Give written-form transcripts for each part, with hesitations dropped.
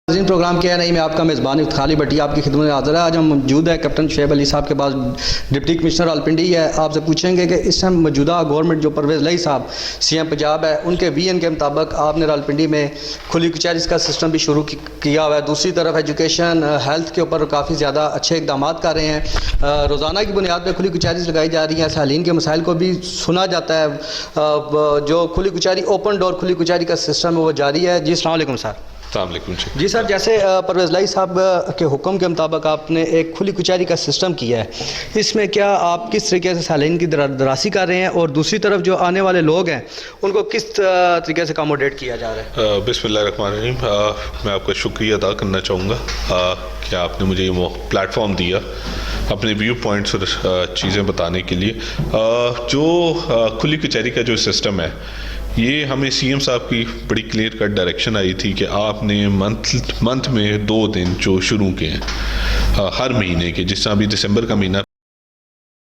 Programme किया नहीं, मैं आपका मेज़बान इफ्तिखार अली भट्टी आपकी खिदमत में हाज़िर है। आज हम मौजूद है कैप्टन शुएब अली साहब के पास, डिप्टी कमिश्नर रावलपिंडी है। आपसे पूछेंगे कि इस टाइम मौजूदा गवर्नमेंट जो परवेज़ लई साहब सीएम पंजाब है, उनके वीएन के मुताबिक आपने रावलपिंडी में खुली कचहरी का सिस्टम भी शुरू किया हुआ है। दूसरी तरफ एजुकेशन हेल्थ के ऊपर काफ़ी ज़्यादा अच्छे इकदाम कर रहे हैं। रोज़ाना की बुनियाद पर खुली कचहरी लगाई जा रही हैं। सालीन के मसाइल को भी सुना जाता है। जो खुली कचहरी ओपन डोर खुली कचहरी का सिस्टम है वो जारी है। जी अस्सलाम वालेकुम सर। जी सर, जैसे परवेज़ लाई साहब के हुक्म के मुताबिक आपने एक खुली कचहरी का सिस्टम किया है, इसमें क्या आप किस तरीके से सालीन की दरासी कर रहे हैं और दूसरी तरफ जो आने वाले लोग हैं उनको किस तरीके से अकोमोडेट किया जा रहा है? बिस्मिल्लाहिर्रहमानिर्रहीम। मैं आपका शुक्रिया अदा करना चाहूँगा कि आपने मुझे ये प्लेटफॉर्म दिया अपने व्यू पॉइंट्स और चीज़ें बताने के लिए। जो खुली कचहरी का जो सिस्टम है, ये हमें सीएम साहब की बड़ी क्लियर कट डायरेक्शन आई थी कि आपने मंथ में 2 दिन जो शुरू किए हैं हर महीने के, जिस तरह अभी दिसंबर का महीना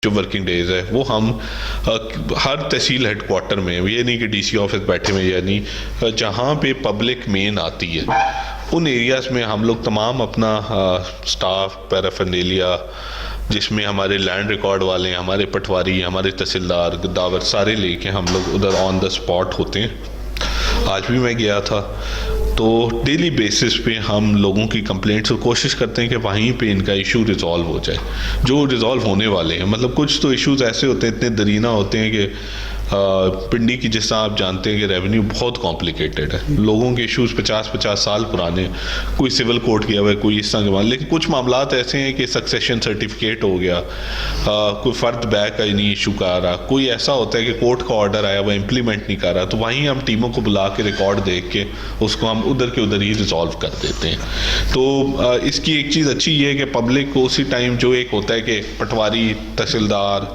जो वर्किंग डेज है वो हम हर तहसील हेडक्वार्टर में, ये नहीं कि डीसी ऑफिस बैठे हुए, यानी जहाँ पे पब्लिक मेन आती है उन एरियाज़ में हम लोग तमाम अपना स्टाफ पैराफर्नेलिया, जिसमें हमारे लैंड रिकॉर्ड वाले, हमारे पटवारी, हमारे तहसीलदार, दावत सारे लेके हम लोग उधर ऑन द स्पॉट होते हैं। आज भी मैं गया था। तो डेली बेसिस पे हम लोगों की कंप्लेंट्स और कोशिश करते हैं कि वहीं पे इनका इशू रिज़ॉल्व हो जाए, जो रिज़ॉल्व होने वाले हैं। मतलब कुछ तो इश्यूज़ ऐसे होते हैं, इतने दरीना होते हैं कि पिंडी की, जिस तरह आप जानते हैं कि रेवेन्यू बहुत कॉम्प्लिकेटेड है। लोगों के इश्यूज़ 50-50 साल पुराने, कोई सिविल कोर्ट किया हुआ है, कोई इस तरह के मामले। लेकिन कुछ मामलात ऐसे हैं कि सक्सेशन सर्टिफिकेट हो गया, कोई फ़र्द बैक का नहीं इशू कर रहा, कोई ऐसा होता है कि कोर्ट का ऑर्डर आया हुआ इम्प्लीमेंट नहीं कर रहा, तो वहीं हम टीमों को बुला के रिकॉर्ड देख के उसको हम उधर के उधर ही रिजॉल्व कर देते हैं। तो इसकी एक चीज़ अच्छी ये है कि पब्लिक को उसी टाइम जो एक होता है कि पटवारी, तहसीलदार,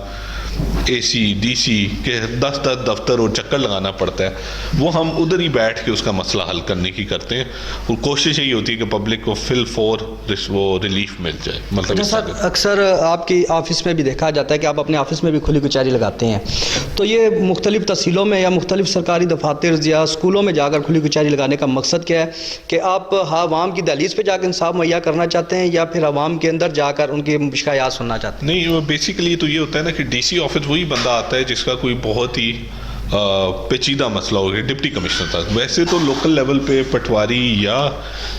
एसी, डीसी के 10-10 दफ्तर और चक्कर लगाना पड़ता है, वो हम उधर ही बैठ के उसका मसला हल करने की करते हैं। और कोशिश यही होती है कि पब्लिक को वो रिलीफ मिल जाए। मतलब सर, अक्सर आपकी ऑफिस में भी देखा जाता है कि आप अपने ऑफिस में भी खुली कचहरी लगाते हैं, तो ये मुख्तलिफ तहसीलों में या मुख्तलिफ सरकारी दफातर या स्कूलों में जाकर खुली कचहरी लगाने का मकसद क्या है? कि आप आवाम की दहलीज पर जाकर इंसाफ मुहैया करना चाहते हैं या फिर आवाम के अंदर जाकर उनकी शिकायत सुनना चाहते हैं? नहीं, बेसिकली तो ये होता है ना कि डीसी ऑफिस वही बंदा आता है जिसका कोई बहुत ही पेचीदा मसला हो गया डिप्टी कमिश्नर तक। वैसे तो लोकल लेवल पे पटवारी या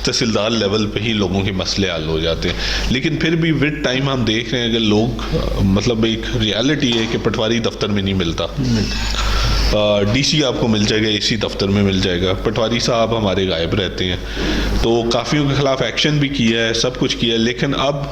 तहसीलदार लेवल पे ही लोगों के मसले हल हो जाते हैं। लेकिन फिर भी विद टाइम हम देख रहे हैं कि लोग, मतलब एक रियलिटी है कि पटवारी दफ्तर में नहीं मिलता, डीसी आपको मिल जाएगा, एसी दफ्तर में मिल जाएगा, पटवारी साहब हमारे गायब रहते हैं। तो काफ़ियों के ख़िलाफ़ एक्शन भी किया है, सब कुछ किया है। लेकिन अब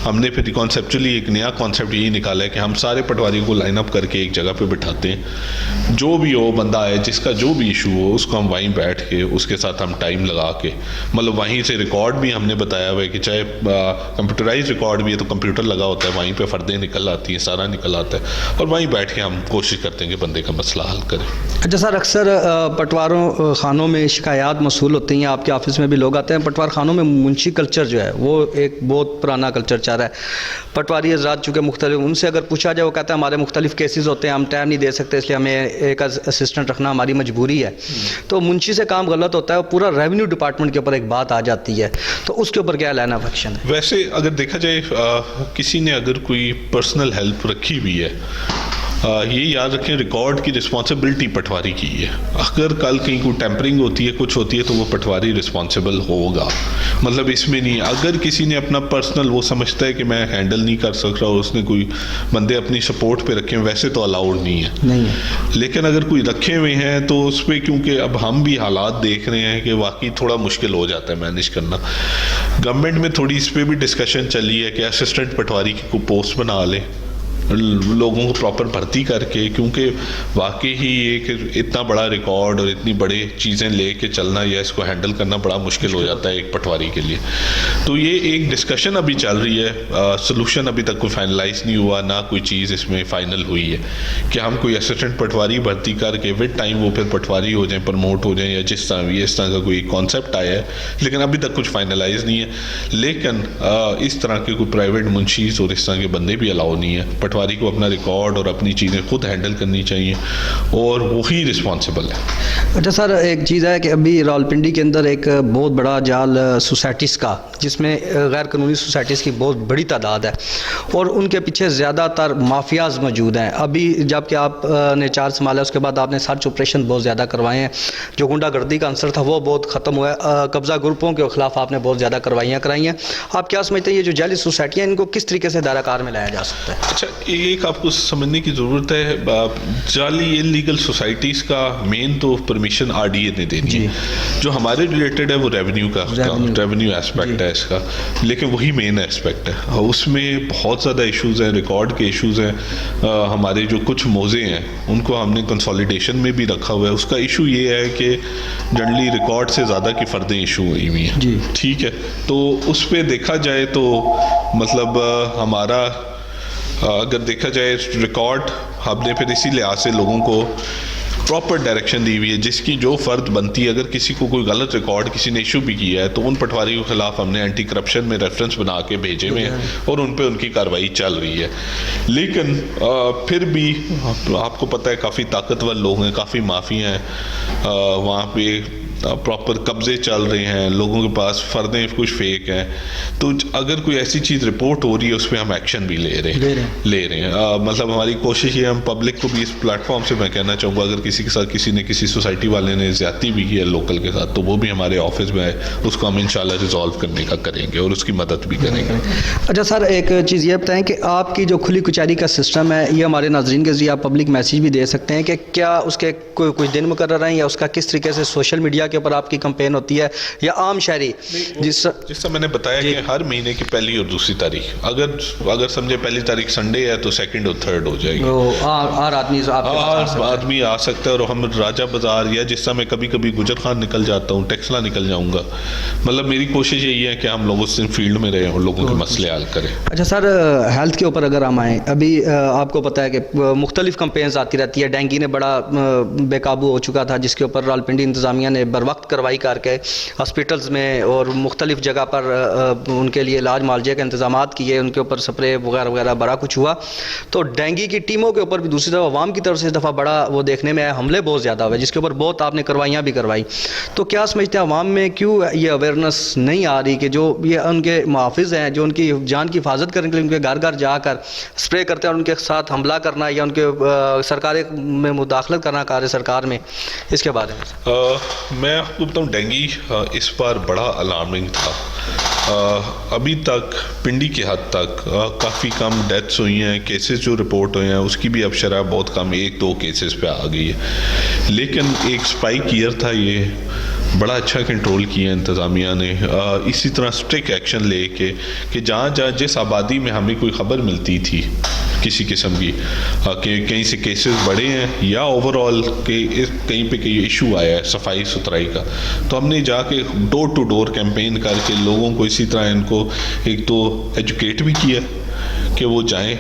हमने फिर कॉन्सेप्चुअली एक नया कॉन्सेप्ट यही निकाला है कि हम सारे पटवारियों को लाइन अप करके एक जगह पे बिठाते हैं। जो भी हो, बंदा आए, जिसका जो भी इशू हो, उसको हम वहीं बैठ के उसके साथ हम टाइम लगा के, मतलब वहीं से रिकॉर्ड भी हमने बताया हुआ है कि चाहे कंप्यूटराइज रिकॉर्ड भी है तो कंप्यूटर लगा होता है, वहीं पर फ़र्दें निकल आती हैं, सारा निकल आता है, और वहीं बैठ के हम कोशिश करते हैं कि बंदे का मसला हल करें। अच्छा सर, अक्सर पटवारों खानों में शिकायत मसूल होती हैं, आपके ऑफिस में भी लोग आते हैं। पटवार खानों में मुंशी कल्चर जो है वो एक बहुत पुराना कल्चर चल रहा है। पटवारी हज़रात चूँकि मुख्तलिफ, उनसे अगर पूछा जाए वो कहते हैं हमारे मुख्तलिफ केसेस होते हैं, हम टाइम नहीं दे सकते, इसलिए हमें एक असिस्टेंट रखना हमारी मजबूरी है। तो मुंशी से काम गलत होता है, पूरा रेवेन्यू डिपार्टमेंट के ऊपर एक बात आ जाती है, तो उसके ऊपर क्या लाना फंक्शन है? वैसे अगर देखा जाए, किसी ने अगर कोई पर्सनल हेल्प रखी हुई है, ये याद रखें, रिकॉर्ड की रिस्पॉन्सिबिलिटी पटवारी की है। अगर कल कहीं कोई टेम्परिंग होती है, कुछ होती है, तो वो पटवारी रिस्पॉन्सिबल होगा। मतलब इसमें नहीं, अगर किसी ने अपना पर्सनल वो समझता है कि मैं हैंडल नहीं कर सक रहा, उसने कोई बंदे अपनी सपोर्ट पे रखे हैं, वैसे तो अलाउड नहीं है। लेकिन अगर कोई रखे हुए हैं तो उस पर, क्योंकि अब हम भी हालात देख रहे हैं कि वाकई थोड़ा मुश्किल हो जाता है मैनेज करना। गवर्नमेंट में थोड़ी इस पर भी डिस्कशन चली है कि असिस्टेंट पटवारी की कोई पोस्ट बना लें, लोगों को प्रॉपर भर्ती करके, क्योंकि वाकई ही एक इतना बड़ा रिकॉर्ड और इतनी बड़ी चीज़ें लेके चलना या इसको हैंडल करना बड़ा मुश्किल हो जाता है एक पटवारी के लिए। तो ये एक डिस्कशन अभी चल रही है, सॉल्यूशन अभी तक कोई फाइनलाइज नहीं हुआ, ना कोई चीज़ इसमें फ़ाइनल हुई है कि हम कोई असिस्टेंट पटवारी भर्ती करके विद टाइम वो फिर पटवारी हो जाएँ, प्रमोट हो जाएँ, या जिस तरह भी इस तरह का कोई कॉन्सेप्ट आया है। लेकिन अभी तक कुछ फाइनलाइज नहीं है। लेकिन इस तरह के कोई प्राइवेट मुंशीज़ और इस तरह के बंदे भी अलाउ नहीं है। पटवारी को अपना रिकॉर्ड और अपनी चीज़ें खुद हैंडल करनी चाहिए और वही रिस्पॉन्सिबल है। अच्छा सर, एक चीज़ है कि अभी रावलपिंडी के अंदर एक बहुत बड़ा जाल सोसाइटीज़ का, जिसमें गैर कानूनी सोसाइटीज़ की बहुत बड़ी तादाद है और उनके पीछे ज़्यादातर माफियाज मौजूद हैं। अभी जबकि आपने चार्ज संभाला उसके बाद आपने सर्च ऑपरेशन बहुत ज़्यादा करवाए हैं, जो गुंडागर्दी का अंसर था वो बहुत ख़त्म हुआ है, कब्ज़ा ग्रुपों के खिलाफ आपने बहुत ज़्यादा कार्रवाइयाँ कराई हैं। आप क्या समझते हैं ये जो जाली सोसाइटियाँ इनको किस तरीके से दायरा-कार में लाया जा सकता है? अच्छा, एक आपको समझने की ज़रूरत है, जाली इलीगल सोसाइटीज़ का मेन तो परमिशन आरडीए ने देनी है। जो हमारे रिलेटेड है वो रेवेन्यू एस्पेक्ट है इसका, लेकिन वही मेन एस्पेक्ट है। उसमें बहुत ज़्यादा इश्यूज़ हैं, रिकॉर्ड के इश्यूज़ हैं। हमारे जो कुछ मोज़े हैं उनको हमने कंसोलिडेशन में भी रखा हुआ है। उसका इशू ये है कि जनरली रिकॉर्ड से ज़्यादा की फ़र्दें इशू हुई हुई हैं, ठीक है। तो उस पर देखा जाए तो मतलब हमारा अगर देखा जाए रिकॉर्ड हमने फिर इसी लिहाज से लोगों को प्रॉपर डायरेक्शन दी हुई है, जिसकी जो फ़र्द बनती है। अगर किसी को कोई गलत रिकॉर्ड किसी ने इशू भी किया है तो उन पटवारी के ख़िलाफ़ हमने एंटी करप्शन में रेफरेंस बना के भेजे हुए हैं और उन पे उनकी कार्रवाई चल रही है। लेकिन फिर भी आपको पता है काफ़ी ताकतवर लोग हैं, काफ़ी माफिया हैं, वहाँ पे प्रॉपर कब्जे चल रहे हैं, लोगों के पास फ़र्दें कुछ फेक हैं। तो अगर कोई ऐसी चीज़ रिपोर्ट हो रही है उस पर हम एक्शन भी ले रहे हैं। मतलब हमारी कोशिश ये, हम पब्लिक को भी इस प्लेटफॉर्म से मैं कहना चाहूँगा, अगर किसी के साथ किसी सोसाइटी वाले ने ज़्यादती भी की है लोकल के साथ, तो वो भी हमारे ऑफिस में आए, उसको हम इंशाल्लाह रिजॉल्व करने का करेंगे और उसकी मदद भी करेंगे। अच्छा सर, एक चीज़ ये बताएं कि आपकी जो खुली कचहरी का सिस्टम है, ये हमारे नाज़रीन के जरिए आप पब्लिक मैसेज भी दे सकते हैं कि क्या उसके कुछ दिन मुकर्रर हैं या उसका किस तरीके से सोशल मीडिया के ऊपर आपकी कैंपेन होती है या आम शहरी? जिससे मैंने बताया कि हर महीने की पहली और दूसरी तारीख, अगर समझे पहली तारीख संडे है तो सेकंड और थर्ड हो जाएगी। हर आदमी आ सकता है। और हम राजा बाजार या जिस समय कभी कभी गुजर खान निकल जाता हूँ, टेक्सला निकल जाऊँगा। मतलब मेरी कोशिश यही है कि हम लोग उस दिन फील्ड में रहें और लोगों के मसले हल करें। अच्छा सर, हेल्थ के ऊपर अगर हम आएँ, अभी आपको पता है कि मुख्तलिफ कैंपेन्स आती रहती है। डेंगू ने बड़ा बेकाबू हो चुका था, जिसके ऊपर रावलपिंडी इंतज़ामिया ने बर वक्त कार्रवाई करके हॉस्पिटल्स में और मुख्तलिफ जगह पर उनके लिए इलाज मालजे के इंतजाम किए, उनके ऊपर स्प्रे वगैरह वगैरह बड़ा कुछ हुआ। तो डेंगू की टीमों के ऊपर भी दूसरी तरफ अवाम की तरफ से इस दफ़ा बड़ा वो देखने में आया, हमले बहुत ज़्यादा हुए, जिसके ऊपर बहुत आपने कार्रवाइयाँ भी करवाई। तो क्या समझते हैं अवाम में क्यों ये अवेयरनेस नहीं आ रही कि जो ये उनके मुहाफ़िज़ हैं, जो उनकी जान की हिफाजत करने के लिए उनके घर घर जाकर स्प्रे करते हैं और उनके साथ हमला करना या उनके सरकार में मुदाखलत करना कार्य सरकार में, इसके बारे में? मैं आपको बताऊँ, डेंगू इस बार बड़ा अलार्मिंग था। अभी तक पिंडी के हद तक काफ़ी कम डेथ्स हुई हैं, केसेस जो रिपोर्ट हुए हैं उसकी भी अब शरह बहुत कम, 1-2 केसेस पे आ गई है। लेकिन एक स्पाइक ईयर था, ये बड़ा अच्छा कंट्रोल किया इंतज़ामिया ने। इसी तरह स्ट्रिक्ट एक्शन लेके कि जहाँ जिस आबादी में हमें कोई ख़बर मिलती थी किसी किस्म की कि कहीं से केसेस बढ़े हैं या ओवरऑल के कहीं पे कहीं इशू आया है सफाई सुथराई का, तो हमने जाके डोर टू डोर कैंपेन करके लोगों को इसी तरह इनको एक तो एजुकेट भी किया कि वो जाएं।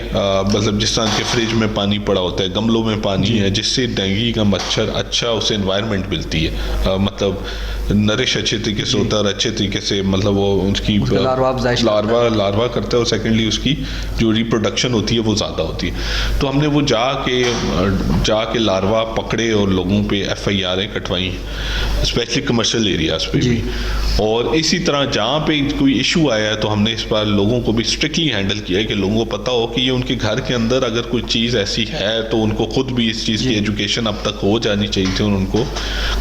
मतलब जिस तरह के फ्रिज में पानी पड़ा होता है, गमलों में पानी है, जिससे डेंगू का मच्छर अच्छा उसे एनवायरनमेंट मिलती है, मतलब नरिश अच्छे तरीके से होता है और अच्छे तरीके से मतलब वो उसकी लार्वा करता है और सेकेंडली उसकी जो रिप्रोडक्शन होती है वो ज़्यादा होती है। तो हमने वो जाके लार्वा पकड़े और लोगों पे FIR कटवाई, स्पेशली कमर्शियल एरियाज़ पे भी। और इसी तरह जहाँ पे कोई इशू आया है तो हमने इस बार लोगों को भी स्ट्रिक्टली हैंडल किया है कि लोगों को पता हो कि ये उनके घर के अंदर अगर कोई चीज़ ऐसी है तो उनको खुद भी इस चीज़ की एजुकेशन अब तक हो जानी चाहिए थी और उनको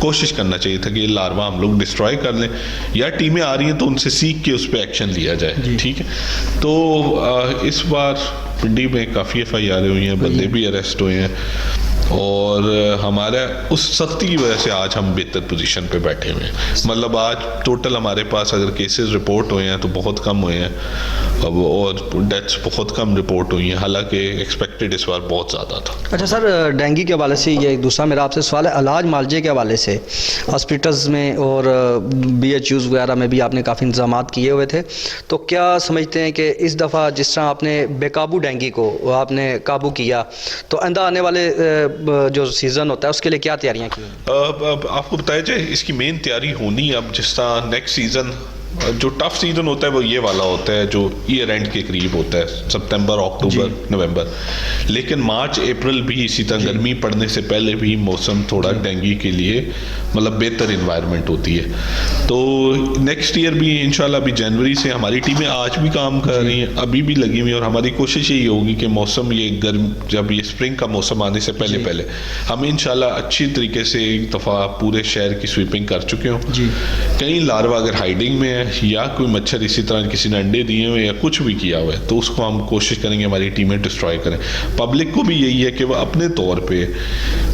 कोशिश करना चाहिए था कि ये लार्वा हम लोग डिस्ट्रॉय कर लें, या टीमें आ रही हैं तो उनसे सीख के उस पर एक्शन लिया जाए। ठीक है, तो इस बार पिंडी में काफ़ी FIR हुई हैं, बंदे भी अरेस्ट हुए हैं और हमारा उस सख्ती की वजह से आज हम बेहतर पोजीशन पे बैठे हुए हैं। मतलब आज टोटल हमारे पास अगर केसेस रिपोर्ट हुए हैं तो बहुत कम हुए हैं अब, और डेथ्स बहुत कम रिपोर्ट हुई हैं, हालांकि एक्सपेक्टेड इस बार बहुत ज़्यादा था। अच्छा सर, डेंगू के हवाले से ये दूसरा मेरा आपसे सवाल है, इलाज मालजे के हवाले से हॉस्पिटल्स में और BHUs वगैरह में भी आपने काफ़ी इंतजाम किए हुए थे, तो क्या समझते हैं कि इस दफ़ा जिस तरह आपने बेकाबू डेंगू को आपने काबू किया, तो आइंदा आने वाले जो सीज़न होता है उसके लिए क्या तैयारियां की? आपको बताया जाए, इसकी मेन तैयारी होनी अब जिस तरह नेक्स्ट सीज़न जो टफ सीज़न होता है वो ये वाला होता है जो ईयर एंड के करीब होता है, सितंबर, अक्टूबर, नवंबर। लेकिन मार्च अप्रैल भी इसी तरह गर्मी पड़ने से पहले भी मौसम थोड़ा डेंगू के लिए मतलब बेहतर इन्वायरमेंट होती है। तो नेक्स्ट ईयर भी इंशाल्लाह भी जनवरी से हमारी टीमें आज भी काम कर रही हैं, अभी भी लगी हुई हैं, और हमारी कोशिश यही होगी कि मौसम ये गर्म जब ये स्प्रिंग का मौसम आने से पहले हम इंशाल्लाह अच्छी तरीके से एक दफ़ा पूरे शहर की स्वीपिंग कर चुके हों। कहीं लार्वा अगर हाइडिंग में है या कोई मच्छर इसी तरह किसी ने अंडे दिए हुए या कुछ भी किया हुआ है तो उसको हम कोशिश करेंगे हमारी टीमें डिस्ट्रॉय करें। पब्लिक को भी यही है कि वह अपने तौर पे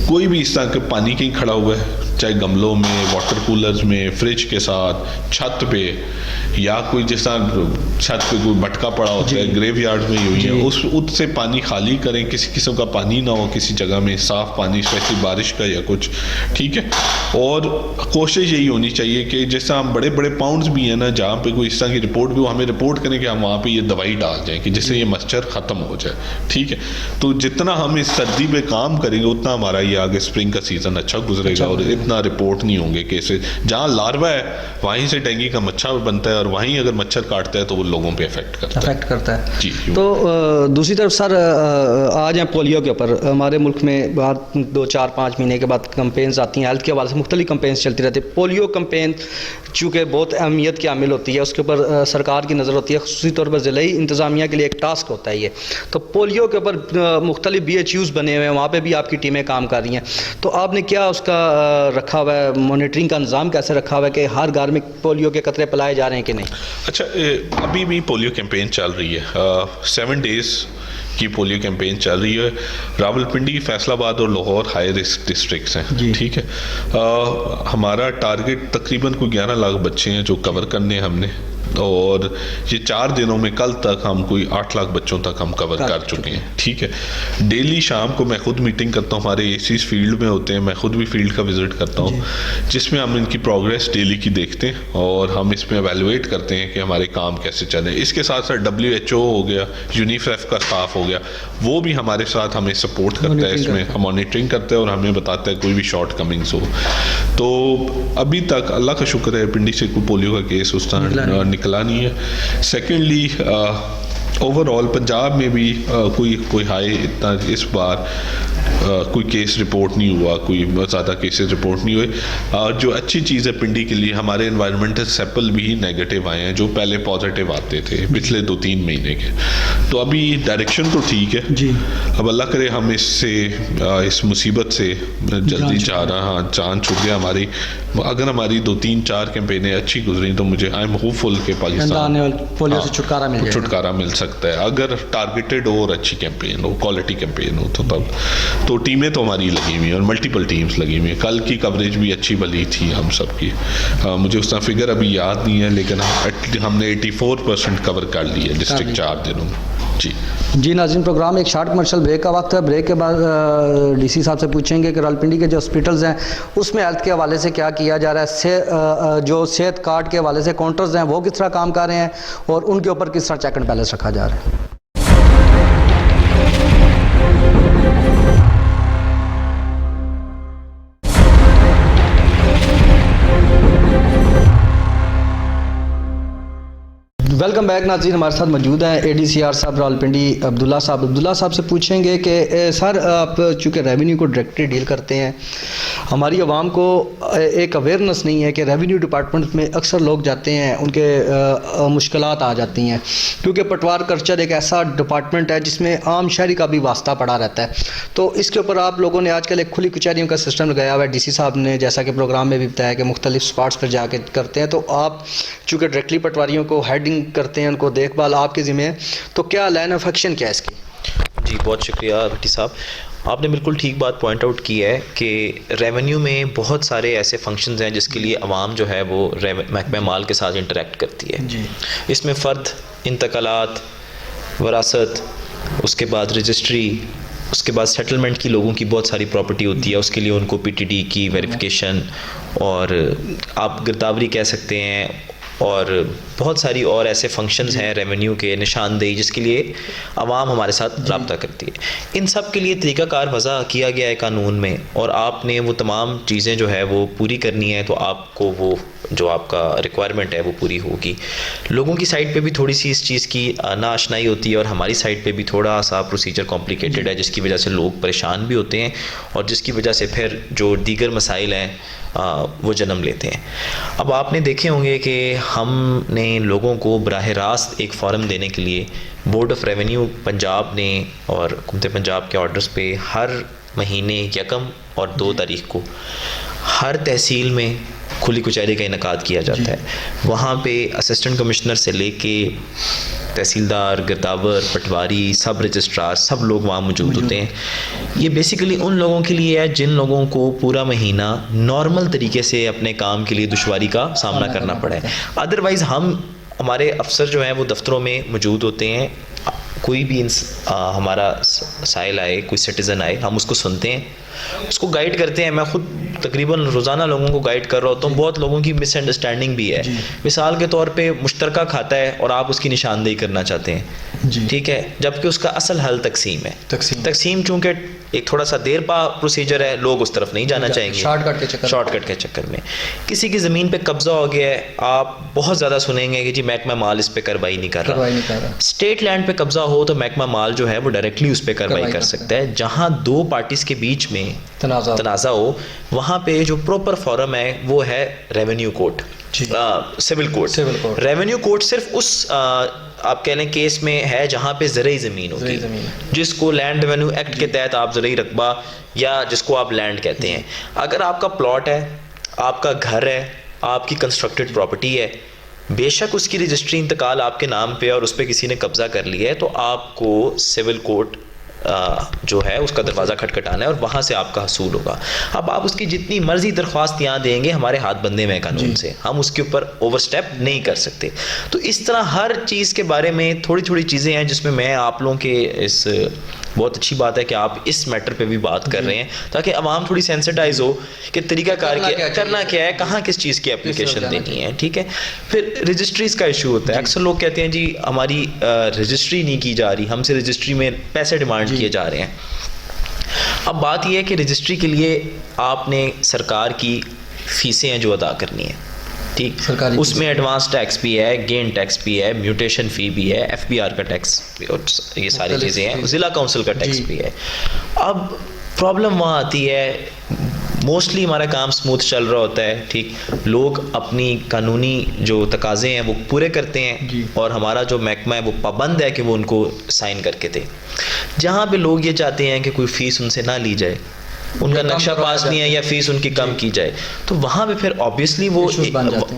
कोई भी इस तरह के पानी कहीं खड़ा हुआ है, चाहे गमलों में, वाटर कूलर्स में, फ्रिज के साथ, छत पे, या कोई जिस तरह छत पे कोई मटका पड़ा होता है ग्रेवयार्ड में हुई है, उससे पानी खाली करें, किसी किस्म का पानी ना हो किसी जगह में, साफ पानी, स्पेशली बारिश का या कुछ, ठीक है। और कोशिश यही होनी चाहिए कि जैसा हम बड़े बड़े पाउंड्स भी हैं ना जहाँ पे कोई इस तरह की रिपोर्ट भी हो, हमें रिपोर्ट करें कि हम वहाँ पे ये दवाई डाल जाएं कि जिससे ये मच्छर ख़त्म हो जाए, ठीक है। तो जितना हम इस सर्दी में काम करेंगे उतना हमारा ये आगे स्प्रिंग का सीज़न अच्छा गुजरेगा और इतना रिपोर्ट नहीं होंगे केसेस। जहाँ लार्वा है वहीं से डेंगू का मच्छर बनता है और वहीं अगर मच्छर काटता है तो वो लोगों पे अफेक्ट करता है जी। तो दूसरी तरफ सर आज हैं पोलियो के ऊपर, हमारे मुल्क में बात 2-4-5 महीने के बाद कंपेन्स आती हैं हेल्थ के हवाले से, मुख्तलिफ कंपेन्स चलती रहती है। पोलियो कंपेन चूँकि बहुत अहमियत की हामिल होती है, उसके ऊपर सरकार की नज़र होती है, ख़ुसूसी तौर पर ज़िले इंतज़ामिया के लिए एक टास्क होता है ये। तो पोलियो के ऊपर मुख्तलिफ BHUs बने हुए हैं, वहाँ पर भी आपकी टीमें काम कर रही हैं, तो आपने क्या उसका रखा हुआ है, मॉनिटरिंग का इंतज़ाम कैसे रखा हुआ है कि हर घर में पोलियो के कतरे पिलाए जा रहे हैं कि नहीं? अच्छा, अभी भी पोलियो कैंपेन चल रही है, 7 डेज़ की पोलियो कैंपेन चल रही है। रावलपिंडी, फैसलाबाद और लाहौर हाई रिस्क डिस्ट्रिक्ट्स हैं, ठीक है। हमारा टारगेट तकरीबन कोई 11 लाख बच्चे हैं जो कवर करने हैं हमने, और ये 4 दिनों में कल तक हम कोई 8 लाख बच्चों तक हम कवर कर चुके हैं, ठीक है। डेली शाम को मैं खुद मीटिंग करता हूँ, हमारे ACs फील्ड में होते हैं, मैं खुद भी फील्ड का विजिट करता हूँ, जिसमें हम इनकी प्रोग्रेस डेली की देखते हैं और हम इसमें एवेलुएट करते हैं कि हमारे काम कैसे चले। इसके साथ साथ WHO हो गया, यूनिसेफ का स्टाफ हो गया, वो भी हमारे साथ हमें सपोर्ट करता है, इसमें हम मॉनिटरिंग करते हैं और हमें बताता है कोई भी शॉर्ट कमिंग्स हो। तो अभी तक अल्लाह का शुक्र है पिंडी से कोई पोलियो का केस उस तरह निकला नहीं है। सेकेंडली ओवरऑल पंजाब में भी कोई हाई इतना इस बार कोई केस रिपोर्ट नहीं हुआ, कोई ज़्यादा केसेस रिपोर्ट नहीं हुए। जो अच्छी चीज़ है पिंडी के लिए, हमारे एनवायरमेंटल सैंपल भी नेगेटिव आए हैं जो पहले पॉजिटिव आते थे पिछले 2-3 महीने के। तो अभी डायरेक्शन तो ठीक है जी। अब अल्लाह करे हम इससे इस मुसीबत से जल्दी जान छूट गया हमारी। अगर हमारी 2-3-4 कैंपेनें अच्छी गुजरी तो मुझे आई एम होपफुल के पाकिस्तान पोलियो से छुटकारा मिल सकता है, अगर टारगेटेड हो और अच्छी कैंपेन हो, क्वालिटी कैंपेन हो तो तब। तो टीमें तो हमारी लगी हुई हैं और मल्टीपल टीम्स लगी हुई हैं। कल की कवरेज भी अच्छी भली थी हम सब की। मुझे उसका फिगर अभी याद नहीं है लेकिन हमने 84% कवर कर लिया डिस्ट्रिक्ट 4 दिनों में जी। नाज़रीन, प्रोग्राम एक शॉर्ट कमर्शियल ब्रेक का वक्त है। ब्रेक के बाद DC साहब से पूछेंगे कि रावलपिंडी के जो हॉस्पिटल्स हैं उसमें हेल्थ के हवाले से क्या किया जा रहा है, जो सेहत कार्ड के हवाले से काउंटर्स हैं वो किस तरह काम कर रहे हैं और उनके ऊपर किस तरह चेक एंड बैलेंस रखा जा रहा है। वेलकम बैक नाज़रीन, हमारे साथ मौजूद हैं ADCR साहब रावलपिंडी अब्दुल्ला साहब से पूछेंगे कि सर आप चूँकि रेवेन्यू को डायरेक्टली डील करते हैं, हमारी आवाम को एक अवेयरनेस नहीं है कि रेवेन्यू डिपार्टमेंट में अक्सर लोग जाते हैं, उनके मुश्किलात आ जाती हैं क्योंकि पटवार कल्चर एक ऐसा डिपार्टमेंट है जिसमें आम शहरी का भी वास्ता पड़ा रहता है। तो इसके ऊपर आप लोगों ने आजकल एक खुली कचहरियों का सिस्टम लगाया हुआ है। DC साहब ने जैसा कि प्रोग्राम में भी बताया कि मुख्तलिफ स्पॉट्स पर जाके करते हैं, तो आप चूँकि डायरेक्टली पटवारियों को हेडिंग करते हैं, उनको देखभाल आपके ज़िम्मे है, तो क्या लाइन ऑफ एक्शन क्या है इसकी? जी, बहुत शुक्रिया भट्टी साहब, आपने बिल्कुल ठीक बात पॉइंट आउट की है कि रेवेन्यू में बहुत सारे ऐसे फंक्शंस हैं जिसके लिए आवाम जो है वो महकमे माल के साथ इंटरेक्ट करती है जी। इसमें फ़र्द, इंतकालात, वरासत, उसके बाद रजिस्ट्री, उसके बाद सेटलमेंट की लोगों की बहुत सारी प्रॉपर्टी होती है, उसके लिए उनको PTD की वेरिफिकेशन और आप गिरदावरी कह सकते हैं, और बहुत सारी और ऐसे फंक्शंस हैं रेवेन्यू के, निशानदेही, जिसके लिए आवाम हमारे साथ रब्ता करती है। इन सब के लिए तरीक़ाकार वज़ा किया गया है कानून में, और आपने वो तमाम चीज़ें जो है वो पूरी करनी है, तो आपको वो जो आपका रिक्वायरमेंट है वो पूरी होगी। लोगों की साइड पे भी थोड़ी सी इस चीज़ की नाआशनाई होती है, और हमारी साइड पे भी थोड़ा सा प्रोसीजर कॉम्प्लिकेटेड है, जिसकी वजह से लोग परेशान भी होते हैं, और जिसकी वजह से फिर जो दीगर मसाइल हैं वो जन्म लेते हैं। अब आपने देखे होंगे कि हमने लोगों को बराह रास्त एक फॉर्म देने के लिए बोर्ड ऑफ रेवेन्यू पंजाब ने और हुकूमत पंजाब के ऑर्डर्स पे हर महीने 1 और 2 तारीख को हर तहसील में खुली कचहरी का इनकाद किया जाता है। वहाँ पे असिस्टेंट कमिश्नर से लेके तहसीलदार, गिरदावर, पटवारी, सब रजिस्ट्रार, सब लोग वहाँ मौजूद होते हैं। ये बेसिकली उन लोगों के लिए है जिन लोगों को पूरा महीना नॉर्मल तरीके से अपने काम के लिए दुश्वारी का सामना करना पड़ा है। अदरवाइज़ हमारे अफसर जो हैं वो दफ्तरों में मौजूद होते हैं। कोई भी हमारा साइल आए, कोई सिटीज़न आए, हम उसको सुनते हैं, उसको गाइड करते हैं। मैं खुद तकरीबन रोज़ाना लोगों को गाइड कर रहा होता हूँ। बहुत लोगों की मिसअंडरस्टैंडिंग भी है। मिसाल के तौर पे मुश्तरका खाता है और आप उसकी निशानदेही करना चाहते हैं, ठीक है, जबकि उसका असल हल तकसीम है। तकसीम चूँकि एक थोड़ा सा देर पा प्रोसीजर है, लोग उस तरफ नहीं जाना चाहेंगे शॉर्टकट के चक्कर में। किसी की ज़मीन पे कब्जा हो गया है, आप बहुत ज़्यादा सुनेंगे कि जी महकमा माल इस पे कार्रवाई नहीं कर रहा। स्टेट लैंड पे कब्जा हो तो महकमा माल जो है वो डायरेक्टली उस पर कार्रवाई कर सकता है। जहाँ 2 पार्टीज के बीच में तनाज़ा हो, वहाँ पे जो प्रॉपर फॉरम है वो है revenue court, civil court. Revenue court सिर्फ उस आप कह लें केस में है जहाँ पे ज़रई ज़मीन होगी, जिसको लैंड रेवेन्यू एक्ट के तहत आप ज़रई रकबा या जिसको आप लैंड कहते हैं। अगर आपका प्लॉट है, आपका घर है, आपकी कंस्ट्रक्टेड प्रॉपर्टी है, बेशक उसकी रजिस्ट्री इंतकाल आपके नाम पे और उस पर किसी ने कब्जा कर लिया है, तो आपको सिविल कोर्ट जो है उसका दरवाज़ा खटखटाना है और वहाँ से आपका हसूल होगा। अब आप उसकी जितनी मर्जी दरख्वास्त यहाँ देंगे, हमारे हाथ बंधे में कानून से, हम उसके ऊपर ओवरस्टेप नहीं कर सकते। तो इस तरह हर चीज़ के बारे में थोड़ी थोड़ी चीज़ें हैं जिसमें मैं आप लोगों के इस बहुत अच्छी बात है कि आप इस मैटर पे भी बात कर रहे हैं, ताकि आवाम थोड़ी सेंसिटाइज हो कि तरीकाकार करना क्या है, कहाँ किस चीज़ की एप्लीकेशन देनी है, ठीक है। फिर रजिस्ट्रीज़ का इशू होता है। अक्सर लोग कहते हैं जी हमारी रजिस्ट्री नहीं की जा रही, हमसे रजिस्ट्री में पैसे डिमांड किए जा रहे हैं। अब बात यह है कि रजिस्ट्री के लिए आपने सरकार की फीसें हैं जो अदा करनी है, ठीक, उसमें एडवांस टैक्स भी है, गेन टैक्स भी है, म्यूटेशन फ़ी भी है, FBR का टैक्स, और ये सारी चीज़ें हैं, ज़िला काउंसिल का टैक्स भी है। अब प्रॉब्लम वहाँ आती है, मोस्टली हमारा काम स्मूथ चल रहा होता है, ठीक, लोग अपनी कानूनी जो तकाज़े हैं वो पूरे करते हैं, और हमारा जो महकमा है वो पाबंद है कि वो उनको साइन करके दे। जहाँ पे लोग ये चाहते हैं कि कोई फ़ीस उनसे ना ली जाए, उनका नक्शा पास नहीं है या फीस उनकी कम की जाए, तो वहाँ पे फिर ऑब्वियसली वो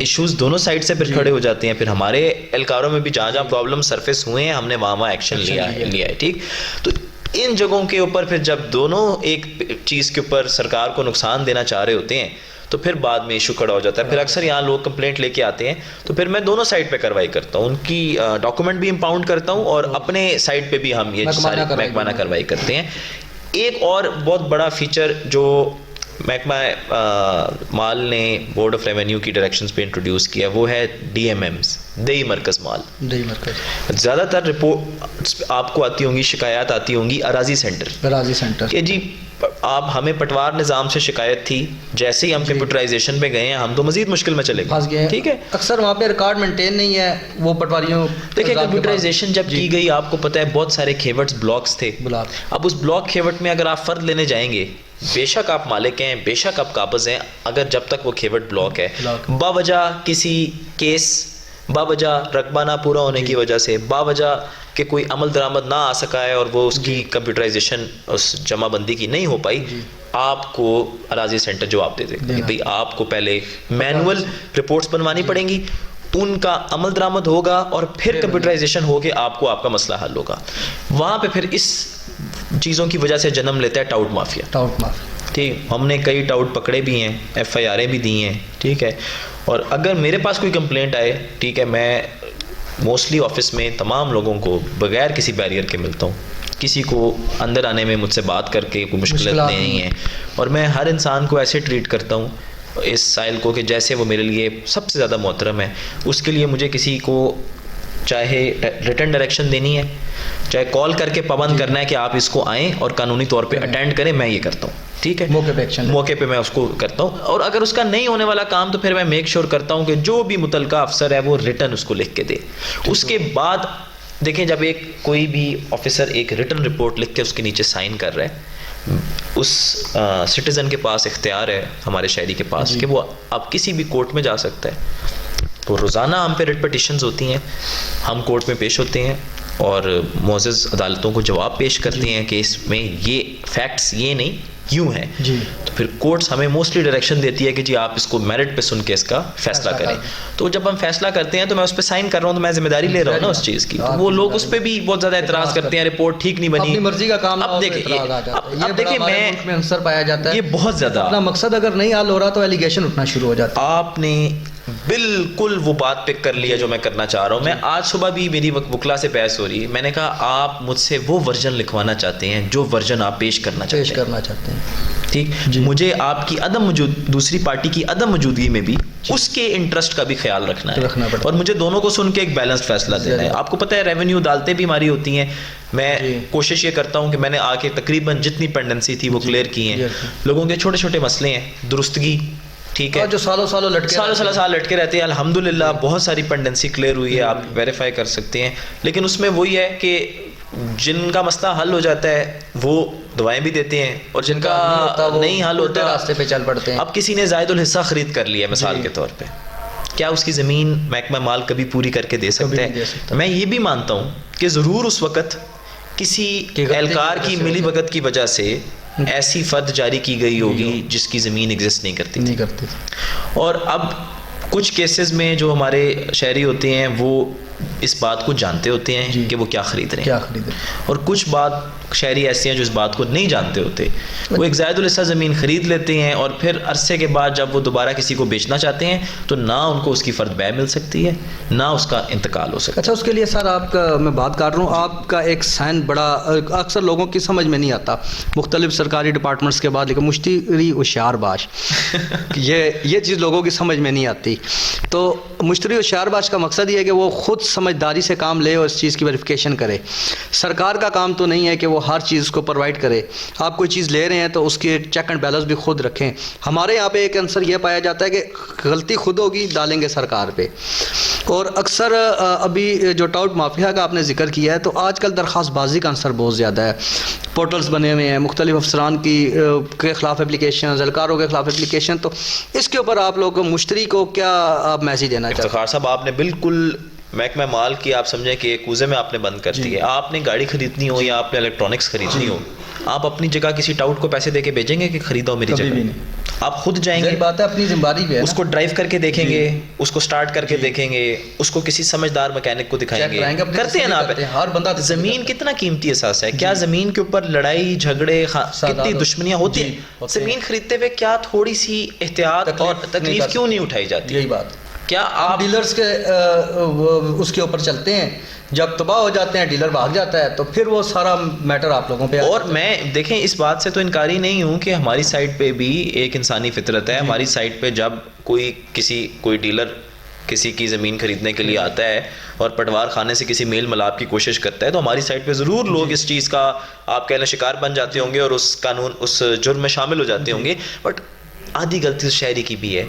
इश्यूज दोनों साइड से फिर खड़े हो जाते हैं। फिर हमारे एहलकारों में भी जहाँ जहाँ प्रॉब्लम सरफेस हुए हैं, हमने वहाँ एक्शन लिया है, ठीक। तो इन जगहों के ऊपर फिर जब दोनों एक चीज़ के ऊपर सरकार को नुकसान देना चाह रहे होते हैं, तो फिर बाद में इशू खड़ा हो जाता है। फिर अक्सर यहाँ लोग कंप्लेंट लेके आते हैं, तो फिर मैं दोनों साइड पे कार्रवाई करता हूँ, उनकी डॉक्यूमेंट भी इंपाउंड करता हूँ और अपने साइड पे भी हम ये सारी महकमाना कार्रवाई करते हैं। एक और बहुत बड़ा फीचर जो महकमा माल ने बोर्ड ऑफ रेवेन्यू की डायरेक्शंस पे इंट्रोड्यूस किया वो है DMMs, दही मरकज़ माल। ज़्यादातर रिपोर्ट आपको आती होंगी, शिकायत आती होंगी अराजी सेंटर कि जी आप हमें पटवार निज़ाम से शिकायत थी, जैसे ही हम कंप्यूटराइजेशन पे गए हैं हम तो मजीद मुश्किल में चले गए, ठीक है। अक्सर वहाँ पे रिकॉर्ड मेंटेन नहीं है, वो पटवारियों देखिए कंप्यूटराइजेशन जब की गई, आपको पता है बहुत सारे खेवट्स ब्लॉक्स थे। अब उस ब्लॉक खेवट में अगर आप फ़र्द लेने जाएंगे, बेशक आप मालिक हैं, बेशक आप काबिज़ हैं, अगर जब तक वो खेवट ब्लॉक है, बावजह किसी केस, बावजह रकबा ना पूरा होने की वजह से, बावजह कि कोई अमल दरामद ना आ सका है और वो उसकी कंप्यूटराइजेशन उस जमाबंदी की नहीं हो पाई, आपको अराजी सेंटर जवाब दे देते हैं भाई आपको पहले मैनुअल रिपोर्ट्स बनवानी पड़ेंगी, उनका अमल दरामद होगा और फिर कंप्यूटराइजेशन होके आपको आपका मसला हल होगा। वहाँ पे फिर इस चीज़ों की वजह से जन्म लेता है टाउट माफिया, ठीक। हमने कई टाउट पकड़े भी हैं, FIR भी दी हैं, ठीक है। और अगर मेरे पास कोई कंप्लेंट आए, ठीक है, मैं मोस्टली ऑफिस में तमाम लोगों को बगैर किसी बैरियर के मिलता हूँ, किसी को अंदर आने में मुझसे बात करके कोई मुश्किल नहीं है, और मैं हर इंसान को ऐसे ट्रीट करता हूँ इस साइल को कि जैसे वो मेरे लिए सबसे ज़्यादा मोहतरम है, उसके लिए मुझे किसी को चाहे रिटर्न डायरेक्शन देनी है, चाहे कॉल करके पाबंद करना है कि आप इसको आएँ और कानूनी तौर पे अटेंड करें, मैं ये करता हूँ, ठीक है, मौके पे एक्शन, मौके पे मैं उसको करता हूँ। और अगर उसका नहीं होने वाला काम तो फिर मैं मेक श्योर करता हूँ कि जो भी मुतलका अफसर है वो रिटर्न उसको लिख के दे। उसके बाद देखें, जब एक कोई भी ऑफिसर एक रिटर्न रिपोर्ट लिख के उसके नीचे साइन कर रहा है, उस सिटीज़न के पास इख्तियार है, हमारे शहरी के पास, कि वो अब किसी भी कोर्ट में जा सकता है। तो रोज़ाना हम पे रिट पटिशन्स होती हैं, हम कोर्ट में पेश होते हैं और मोअज़्ज़ज़ अदालतों को जवाब पेश करते हैं कि इसमें ये फैक्ट्स ये नहीं यूँ हैं जी। तो फिर कोर्ट्स हमें मोस्टली डायरेक्शन देती है कि जी आप इसको मेरिट पे सुन के इसका फैसला करें। तो जब हम फैसला करते हैं तो मैं उस पर साइन कर रहा हूँ, तो मैं जिम्मेदारी ले रहा हूँ ना उस चीज़ की। तो वो लोग उस पर भी बहुत ज़्यादा एतराज़ करते हैं, रिपोर्ट ठीक नहीं बनी, अपनी मर्जी का काम। अब देखिए, अब देखिए, मैं में अक्सर पाया जाता है ये बहुत ज़्यादा, अपना मकसद अगर नहीं हल हो रहा तो एलिगेशन उठना शुरू हो जाता है। आपने बिल्कुल वो बात पिक कर लिया जो मैं करना चाह रहा हूँ। मैं आज सुबह भी मेरी वकला से बहस हो रही है, मैंने कहा आप मुझसे वो वर्जन लिखवाना चाहते हैं जो वर्जन आप पेश करना चाहते हैं, ठीक, मुझे आपकी दूसरी पार्टी की अदम मौजूदगी में भी उसके इंटरेस्ट का भी ख्याल रखना है और मुझे दोनों को सुन के एक बैलेंस्ड फैसला देना है। आपको पता है रेवेन्यू अदालतें भी हमारी होती हैं, मैं कोशिश ये करता हूँ कि मैंने आके तकरीबन जितनी पेंडेंसी थी वो क्लियर की हैं। लोगों के छोटे छोटे मसले हैं, दुरुस्तगी, ठीक है, जो सालों लटके रहते हैं, अल्हम्दुलिल्लाह बहुत सारी पेंडेंसी क्लियर हुई है, आप वेरीफाई कर सकते हैं। लेकिन उसमें वही है कि जिनका मसला हल हो जाता है वो दवाएं भी देते हैं और जिनका नहीं हल होता रास्ते पे चल पड़ते हैं। अब किसी ने जायदुल हिस्सा खरीद कर लिया मिसाल के तौर पे, क्या उसकी ज़मीन महकमा माल कभी पूरी करके दे सकते हैं? मैं ये भी मानता हूँ कि ज़रूर उस वक़्त किसी एहलकार की मिली भगत की वजह से ऐसी फर्द जारी की गई होगी जिसकी ज़मीन एग्जिस्ट नहीं करती। और अब कुछ केसेस में जो हमारे शहरी होते हैं वो इस बात को जानते होते हैं कि वो क्या खरीद रहे हैं, और कुछ बात शहरी ऐसे हैं जो इस बात को नहीं जानते होते, वो एक ज़ायदुल हिस्सा ज़मीन ख़रीद लेते हैं और फिर अरसे के बाद जब वो दोबारा किसी को बेचना चाहते हैं तो ना उनको उसकी फ़र्द बै मिल सकती है, ना उसका इंतकाल हो सकता है। अच्छा, उसके लिए सर आपका मैं बात कर रहा हूँ, आपका एक साइन बड़ा अक्सर लोगों की समझ में नहीं आता मुख्तलिफ सरकारी डिपार्टमेंट्स के बाद, लेकिन मुश्तरी होशियारबाज ये चीज़ लोगों की समझ में नहीं आती। तो मुश्तरी होशियारबाज का मकसद ये है कि वो ख़ुद समझदारी से काम ले और इस चीज़ की वेरिफिकेशन करे। सरकार का काम तो नहीं है कि वो हर चीज़ को प्रोवाइड करे। आप कोई चीज़ ले रहे हैं तो उसके चेक एंड बैलेंस भी खुद रखें। हमारे यहाँ पे एक आंसर ये पाया जाता है कि गलती खुद होगी, डालेंगे सरकार पे। और अक्सर अभी जो टाउट माफिया का आपने जिक्र किया है, तो आजकल दरख्वास्तबाजी का आंसर बहुत ज़्यादा है। पोर्टल्स बने हुए हैं मुख्तलिफ अफसरान के ख़िलाफ़ एप्लीकेशन, एहलकारों के ख़िलाफ़ एप्लीकेशन, तो इसके ऊपर आप लोग मुश्तरी को क्या आप मैसेज देना चाहते हैं? इफ्तिखार साहब, आपने बिल्कुल महकमा माल की आप समझें कि एक कूजे में आपने बंद कर दी है। आपने गाड़ी खरीदनी हो या आपने इलेक्ट्रॉनिक्स खरीदनी हो, आप अपनी जगह किसी टाउट को पैसे देके भेजेंगे कि खरीदो मेरी जगह? आप खुद जाएंगे, बात है, अपनी जिम्मेदारी भी है, उसको ड्राइव करके देखेंगे, उसको स्टार्ट करके देखेंगे, उसको किसी समझदार मैकेनिक को दिखाएंगे, करते हैं ना आप। हर बंदा, जमीन कितना कीमती एहसास है, क्या जमीन के ऊपर लड़ाई झगड़े कितनी दुश्मनियां होती है, जमीन खरीदते हुए क्या थोड़ी सी एहतियात और तकलीफ क्यों नहीं उठाई जाती? यही बात, क्या आप डीलर्स के उसके ऊपर चलते हैं, जब तबाह हो जाते हैं, डीलर भाग जाता है, तो फिर वो सारा मैटर आप लोगों पे। और मैं देखें, इस बात से तो इनकारी नहीं हूँ कि हमारी साइड पे भी एक इंसानी फितरत है। हमारी साइड पे जब कोई डीलर किसी की ज़मीन खरीदने के लिए आता है और पटवार खाने से किसी मेल मिलाप की कोशिश करता है, तो हमारी साइड पे ज़रूर लोग इस चीज़ का आप कह लें शिकार बन जाते होंगे और उस जुर्म में शामिल हो जाते होंगे। बट आधी गलती शहरी की भी है,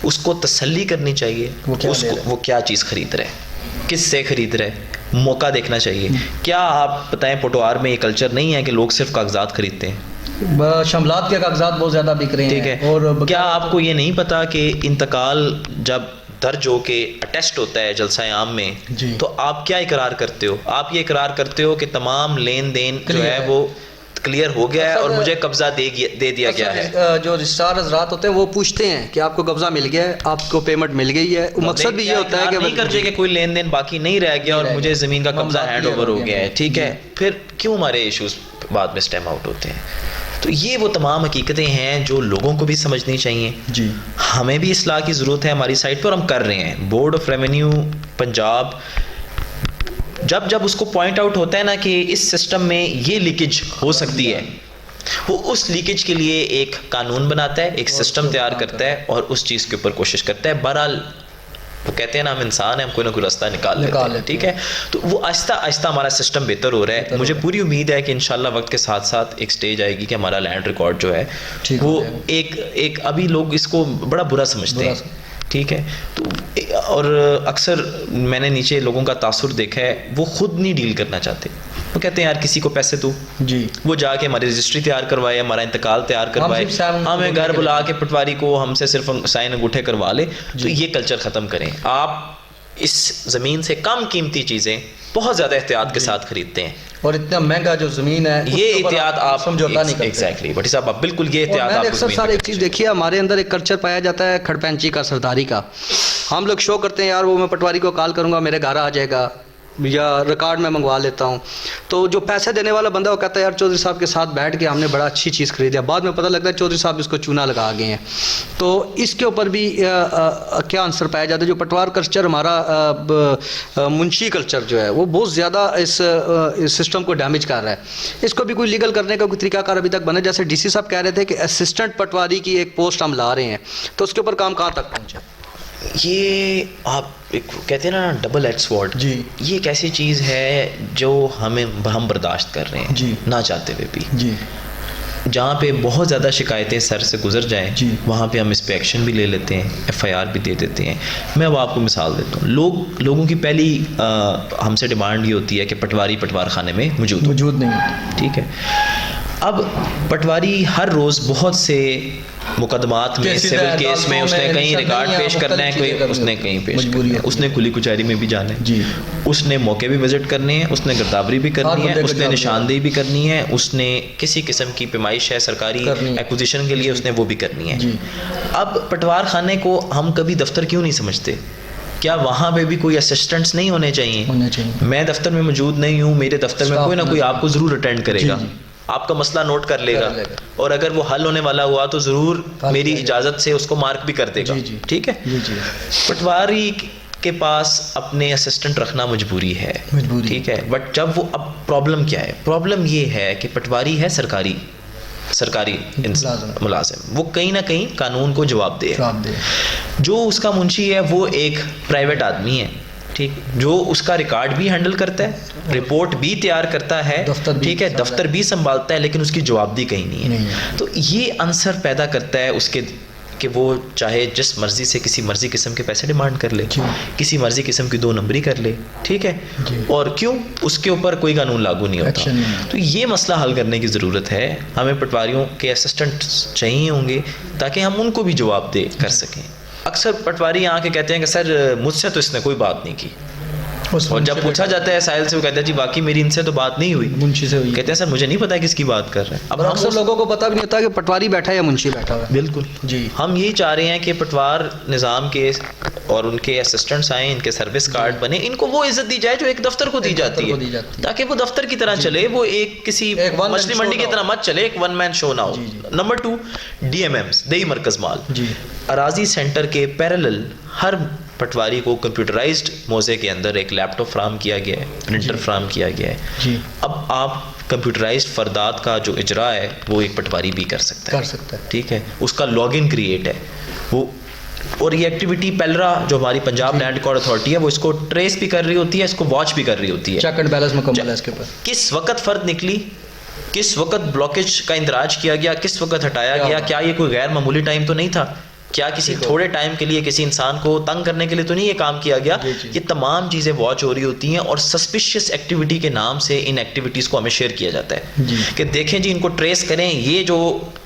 उसको तसल्ली करनी चाहिए वो क्या चीज़ खरीद रहे हैं, किस से खरीद रहे हैं, मौका देखना चाहिए। क्या आप बताएं, पटवार में ये कल्चर नहीं है कि लोग सिर्फ कागजात खरीदते हैं? शमलात के कागजात बहुत ज़्यादा बिक रहे हैं, ठीक है। और क्या आपको ये नहीं पता कि इंतकाल जब दर्ज हो के अटेस्ट होता है जलसा आम में, तो आप क्या इकरार करते हो? आप ये इकरार करते हो कि तमाम लेन देन जो है वो क्लियर हो गया है और मुझे कब्जा दे दिया गया है। जो रजिस्ट्रार हज़रात होते हैं वो पूछते हैं कि आपको कब्जा मिल गया है, आपको पेमेंट मिल गई है। मकसद भी ये होता है कि नहीं कर कि कोई लेन देन बाकी नहीं रह गया और मुझे ज़मीन का कब्जा हैंड ओवर हो गया है, ठीक है। फिर क्यों हमारे इश्यूज बाद में स्टेम आउट होते हैं? तो ये वो तमाम हकीकतें हैं जो लोगों को भी समझनी चाहिए जी। हमें भी इस्लाह की ज़रूरत है हमारी साइड पर, हम कर रहे हैं। बोर्ड ऑफ रेवेन्यू पंजाब जब उसको पॉइंट आउट होता है ना कि इस सिस्टम में ये लीकेज हो सकती है, वो उस लीकेज के लिए एक कानून बनाता है, एक सिस्टम तैयार करता है और उस चीज़ के ऊपर कोशिश करता है। बहरहाल वो कहते हैं ना, हम इंसान हैं, हम कोई ना कोई रास्ता निकाल लेते हैं, ठीक है। तो वो आहिस्ता आहिस्ता हमारा सिस्टम बेहतर हो रहा है। मुझे पूरी उम्मीद है कि इंशाल्लाह वक्त के साथ साथ एक स्टेज आएगी कि हमारा लैंड रिकॉर्ड जो है वो एक अभी लोग इसको बड़ा बुरा समझते हैं, ठीक है। तो और अक्सर मैंने नीचे लोगों का तासुर देखा है, वो खुद नहीं डील करना चाहते। वो कहते हैं यार किसी को पैसे दो जी, वो जाके हमारी रजिस्ट्री तैयार करवाए, हमारा इंतकाल तैयार करवाए, हमें घर बुला के पटवारी को हमसे सिर्फ साइन अंगूठे करवा ले। तो ये कल्चर ख़त्म करें। आप इस ज़मीन से कम कीमती चीज़ें बहुत ज़्यादा एहतियात के साथ खरीदते हैं और इतना महंगा जो ज़मीन है ये एहतियात आप समझौता नहीं करते। एग्जैक्टली भट्टी साहब, आप बिल्कुल ये एहतियात आप अक्सर सारे एक चीज़ देखिए, हमारे अंदर एक कल्चर पाया जाता है खड़पैंची का, सरदारी का। हम लोग शो करते हैं यार वो मैं पटवारी को कॉल करूँगा, मेरे घर आ जाएगा या रिकॉर्ड में मंगवा लेता हूँ। तो जो पैसे देने वाला बंदा वो कहता है यार चौधरी साहब के साथ बैठ के हमने बड़ा अच्छी चीज़ खरीदी, बाद में पता लगता है चौधरी साहब इसको चूना लगा गए हैं। तो इसके ऊपर भी क्या आंसर पाया जाता है? जो पटवार कल्चर हमारा मुंशी कल्चर जो है वो बहुत ज़्यादा इस सिस्टम को डैमेज कर रहा है। इसको भी कोई लीगल करने का कोई तरीकाकार अभी तक बना? जैसे डीसी साहब कह रहे थे कि असिस्टेंट पटवारी की एक पोस्ट हम ला रहे हैं, तो उसके ऊपर काम कहाँ तक पहुँचा? ये आप एक कहते हैं ना डबल एज स्वॉर्ड जी, ये एक ऐसी चीज़ है जो हम बर्दाश्त कर रहे हैं जी, ना चाहते हुए भी जी। जहाँ पे बहुत ज़्यादा शिकायतें सर से गुजर जाएं वहाँ पे हम इस पे एक्शन भी ले लेते हैं, FIR भी दे देते हैं। मैं अब आपको मिसाल देता हूँ। लोगों की पहली हमसे डिमांड ये होती है कि पटवारी पटवार खाने में मौजूद नहीं होती, ठीक है। अब पटवारी हर रोज़ बहुत से मुकदमात में, सिविल केस में उसने कहीं रिकॉर्ड पेश करना है, कोई उसने कहीं पेश करना है, उसने कुली कुचारी में भी जाना है, उसने मौके भी विजिट करने हैं, उसने गिरदावरी भी करनी है, उसने निशानदेही भी करनी है, उसने किसी किस्म की पेमाइश है सरकारी एक्विजिशन के लिए उसने वो भी करनी है। अब पटवार खाने को हम कभी दफ्तर क्यों नहीं समझते? क्या वहाँ पे भी कोई असिस्टेंट्स नहीं होने चाहिए? मैं दफ्तर में मौजूद नहीं हूँ, मेरे दफ्तर में कोई ना कोई आपको ज़रूर अटेंड करेगा, आपका मसला नोट कर लेगा और अगर वो हल होने वाला हुआ तो ज़रूर मेरी इजाज़त से उसको मार्क भी कर देगा, ठीक है। पटवारी के पास अपने असिस्टेंट रखना मजबूरी है, ठीक है। बट जब वो, अब प्रॉब्लम क्या है? प्रॉब्लम ये है कि पटवारी है सरकारी मुलाजिम, वो कहीं ना कहीं कानून को जवाब दे। जो उसका मुंशी है वो एक प्राइवेट आदमी है, ठीक, जो उसका रिकॉर्ड भी हैंडल करता है, रिपोर्ट भी तैयार करता है, ठीक है, दफ्तर भी संभालता है, लेकिन उसकी जवाबदेही कहीं नहीं है। तो ये आंसर पैदा करता है उसके कि वो चाहे जिस मर्जी से किसी मर्जी किस्म के पैसे डिमांड कर ले, किसी मर्जी किस्म की 2 नंबरी कर ले, ठीक है। और क्यों? उसके ऊपर कोई कानून लागू नहीं होता। तो ये मसला हल करने की ज़रूरत है। हमें पटवारियों के असिस्टेंट चाहिए होंगे ताकि हम उनको भी जवाब दे कर सकें। अक्सर पटवारी यहाँ के कहते हैं कि सर मुझसे तो इसने कोई बात नहीं की, और जब पूछा जाता है साहिल से, वो कहता है जी बाकी मेरी इनसे तो बात नहीं हुई, मुंशी से हुई। कहते हैं सर मुझे नहीं पता किसकी बात कर रहे हैं। अब अक्सर लोगों को पता भी नहीं होता कि पटवारी बैठा है या मुंशी बैठा हुआ है। बिल्कुल जी। हम यही चाह रहे हैं कि पटवार निज़ाम के और उनके असिस्टेंट्स आए, इनके सर्विस कार्ड बने, इनको वो इज्जत दी जाए जो एक दफ्तर को दी जाती है, ताकि वो दफ्तर की तरह चले, वो एक किसी मछली मंडी की तरह मत चले, एक 1 मैन शो ना हो। नंबर 2, DMMs, देई मरकज माल, अराजी सेंटर के पैरेलल हर पटवारी को कंप्यूटराइज्ड मोज़े के अंदर एक लैपटॉप फ्राहम किया गया है, प्रिंटर फ्राहम किया गया है। अब आप कंप्यूटराइज्ड फरदात का जो इजरा है वो एक पटवारी भी कर सकता है, ठीक है। उसका लॉगिन क्रिएट है वो, और ये एक्टिविटी पेलरा जो हमारी पंजाब लैंड रिकॉर्ड अथॉरिटी है वो इसको ट्रेस भी कर रही होती है, इसको वॉच भी कर रही होती है। चेक एंड बैलेंस मुकम्मल है इसके ऊपर। किस वक्त फर्द निकली, किस वक्त ब्लॉकेज का इंदराज किया गया, किस वक्त हटाया गया, क्या ये कोई गैर मामूली टाइम तो नहीं था? क्या किसी थोड़े टाइम के लिए किसी इंसान को तंग करने के लिए तो नहीं ये काम किया गया? ये तमाम चीज़ें वॉच हो रही होती हैं और सस्पिशियस एक्टिविटी के नाम से इन एक्टिविटीज़ को हमें शेयर किया जाता है कि देखें जी इनको ट्रेस करें, ये जो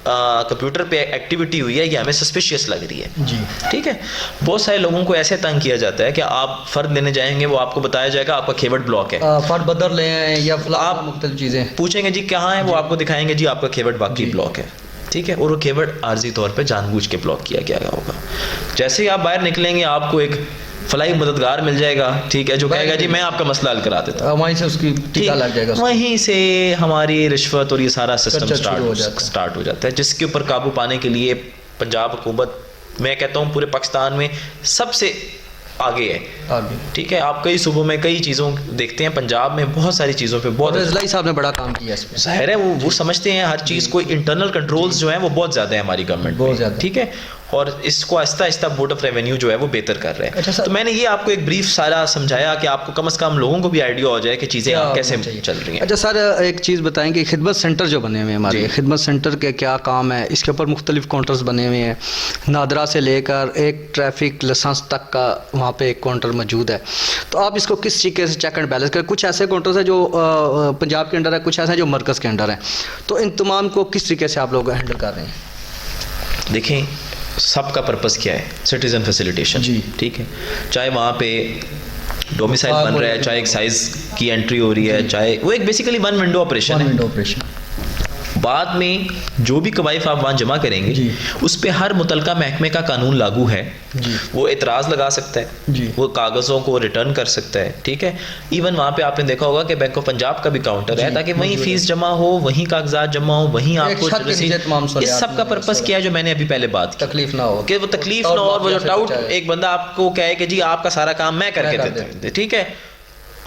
कंप्यूटर पे एक्टिविटी हुई है ये हमें सस्पिशियस लग रही है जी, ठीक है। बहुत सारे लोगों को ऐसे तंग किया जाता है कि आप फ़र्द लेने जाएंगे, वो आपको बताया जाएगा आपका खेवट ब्लॉक है, फ़र्द बदल ले आए या आप मुख्तलिफ चीज़ें पूछेंगे जी कहाँ है, वो आपको दिखाएंगे जी आपका खेवट बाकी ब्लॉक है, ठीक है। और वो केवट आर्जी तौर पे जानबूझ के ब्लॉक किया गया होगा। जैसे ही आप बाहर निकलेंगे आपको एक फलाई मददगार मिल जाएगा, ठीक है, जो कहेगा जी मैं आपका मसला हल करा देता हूँ, वहीं से उसकी टीका लग जाएगा, वहीं से हमारी रिश्वत और ये सारा सिस्टम स्टार्ट हो जाता है, जिसके ऊपर काबू पाने के लिए पंजाब हुकूमत, मैं कहता हूँ पूरे पाकिस्तान में सबसे आगे है। आगे ठीक है, आप कई सूबों में कई चीज़ों देखते हैं, पंजाब में बहुत सारी चीज़ों पे बहुत परवेज़ लाई साहब ने बड़ा काम किया इसमें। ज़ाहिर है वो समझते हैं हर चीज़ को, इंटरनल कंट्रोल्स जो हैं वो बहुत ज़्यादा है हमारी गवर्नमेंट बहुत में, ज़्यादा। ठीक है, और इसको Aahista Aahista board of revenue जो है वो बेहतर कर रहे हैं। अच्छा सर, तो मैंने ये आपको एक ब्रीफ सारा समझाया कि आपको कम से कम लोगों को भी आइडिया हो जाए कि चीज़ें क्या कैसे होना चाहिए। चल रही हैं। अच्छा सर, एक चीज़ बताएं कि खिदमत सेंटर जो बने हुए हैं हमारे, जी। खिदमत सेंटर के क्या काम है, इसके ऊपर मुख्तलिफ काउंटर्स बने हुए हैं, नादरा से लेकर एक ट्रैफिक लाइसेंस तक का वहाँ पे एक काउंटर मौजूद है। तो आप इसको किस तरीके से चेक एंड बैलेंस करें? कुछ ऐसे काउंटर्स हैं जो पंजाब के अंडर है, कुछ ऐसे हैं जो मरकज़ के अंडर हैं, तो इन तमाम को किस तरीके से आप लोग हैंडल कर रहे हैं? देखें, सबका पर्पस क्या है? सिटीजन फैसिलिटेशन, जी। ठीक है, चाहे वहाँ पे डोमिसाइल बन रहा है, चाहे एक साइज की एंट्री हो रही है, चाहे वो एक बेसिकली वन विंडो ऑपरेशन है। Window operation. बाद में जो भी कवायद आप वहाँ जमा करेंगे जी। उस पे हर मुतलका महकमे का कानून लागू है। जी। वो एतराज़ लगा सकता है, जी। वो कागज़ों को रिटर्न कर सकता है, ठीक है। इवन वहाँ पे आपने देखा होगा कि बैंक ऑफ पंजाब का भी काउंटर है, ताकि वहीं फीस जमा हो, वहीं कागजात जमा हो, वहीं आपको छत के नीचे तमाम इस सहूलियात सब का मिलें, पर्पस क्या है जो मैंने अभी पहले बात की, तकलीफ ना हो, कि वो तकलीफ ना हो, और वो जो टाउट एक बंदा आपको कहे कि जी आपका सारा काम मैं करके देता हूँ, ठीक है।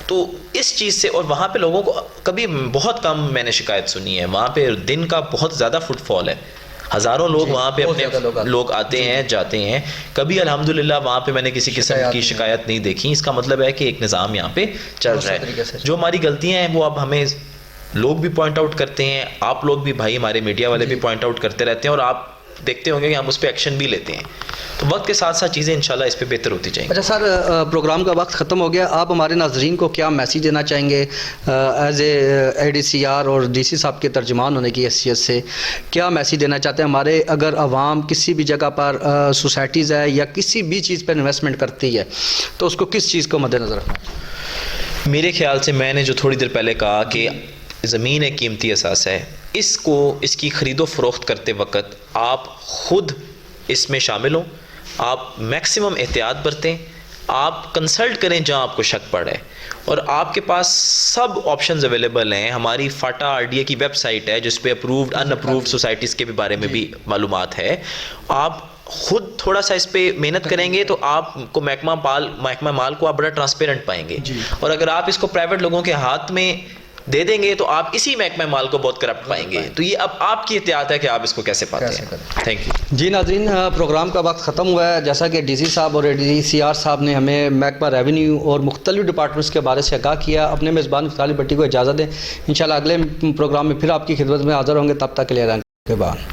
तो इस चीज़ से, और वहाँ पे लोगों को कभी बहुत कम मैंने शिकायत सुनी है, वहाँ पे दिन का बहुत ज़्यादा फुटफॉल है, हज़ारों लोग वहाँ पे अपने लोग आते हैं जाते हैं, कभी अल्हम्दुलिल्लाह वहाँ पे मैंने किसी किस्म की शिकायत नहीं देखी। इसका मतलब है कि एक निज़ाम यहाँ पे चल रहा है। जो हमारी गलतियाँ हैं वो अब हमें लोग भी पॉइंट आउट करते हैं, आप लोग भी, भाई हमारे मीडिया वाले भी पॉइंट आउट करते रहते हैं, और आप देखते होंगे कि हम उस पर एक्शन भी लेते हैं। तो वक्त के साथ साथ चीज़ें इंशाल्लाह इस पे बेहतर होती जाएंगी। अच्छा सर, प्रोग्राम का वक्त ख़त्म हो गया, आप हमारे नाजरीन को क्या मैसेज देना चाहेंगे एज ADCR और DC साहब के तर्जुमान होने की हैसियत से? क्या मैसेज देना चाहते हैं? हमारे अगर आवाम किसी भी जगह पर सोसाइटीज़ है या किसी भी चीज़ पर इन्वेस्टमेंट करती है तो उसको किस चीज़ को मद्देनज़र रखना चाहिए? मेरे ख्याल से मैंने जो थोड़ी देर पहले कहा कि ज़मीन एक कीमती असास है, इसकी ख़रीदो फ़रोख्त करते वक्त आप ख़ुद इसमें शामिल हों, आप मैक्सिमम एहतियात बरतें, आप कंसल्ट करें जहां आपको शक पड़े, और आपके पास सब ऑप्शंस अवेलेबल हैं। हमारी फाटा RDA की वेबसाइट है जिस पे अप्रूव्ड अनअप्रूव्ड सोसाइटीज़ के भी बारे में भी मालूमात है। आप खुद थोड़ा सा इस पे मेहनत करेंगे तो आपको महकमा माल को आप बड़ा ट्रांसपेरेंट पाएंगे, और अगर आप इसको प्राइवेट लोगों के हाथ में दे देंगे तो आप इसी महकमा माल को बहुत करप्ट पाएंगे। तो ये अब आपकी एहतियात है कि आप इसको कैसे पाते हैं। Thank you. जी नाज़रीन, प्रोग्राम का वक्त ख़त्म हुआ है। जैसा कि DC साहब और ADCR साहब ने हमें महकमा रेवेन्यू और मुख्तलिफ डिपार्टमेंट्स के बारे से आगाह किया। अपने मेज़बान इफ्तारी भट्टी को इजाज़त दें, इंशाल्लाह अगले प्रोग्राम में फिर आपकी खिदमत में हाज़िर होंगे। तब तक के लिए अल्लाह के बाद।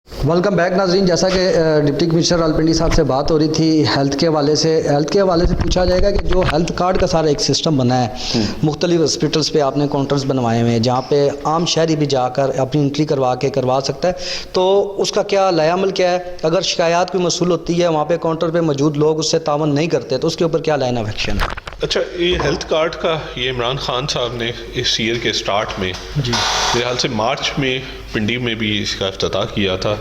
वेलकम बैक नाज़रीन। जैसा कि डिप्टी कमिश्नर रावलपिंडी साहब से बात हो रही थी हेल्थ के हवाले से पूछा जाएगा कि जो हेल्थ कार्ड का सारा एक सिस्टम बना है, मुख्तलिफ हॉस्पिटल्स पे आपने काउंटर्स बनवाए हुए हैं जहाँ पे आम शहरी भी जाकर अपनी एंट्री करवा सकता है, तो उसका क्या लायामल क्या है? अगर शिकायत कोई मसूल होती है, वहाँ पे काउंटर पे मौजूद लोग उससे तावन नहीं करते, तो उसके ऊपर क्या लाइन ऑफ एक्शन है? अच्छा, ये हेल्थ कार्ड का ये इमरान खान साहब ने इस ईयर के स्टार्ट में, जी मेरे ख्याल से मार्च में पिंडी में भी इसका इफ्तिताह किया था,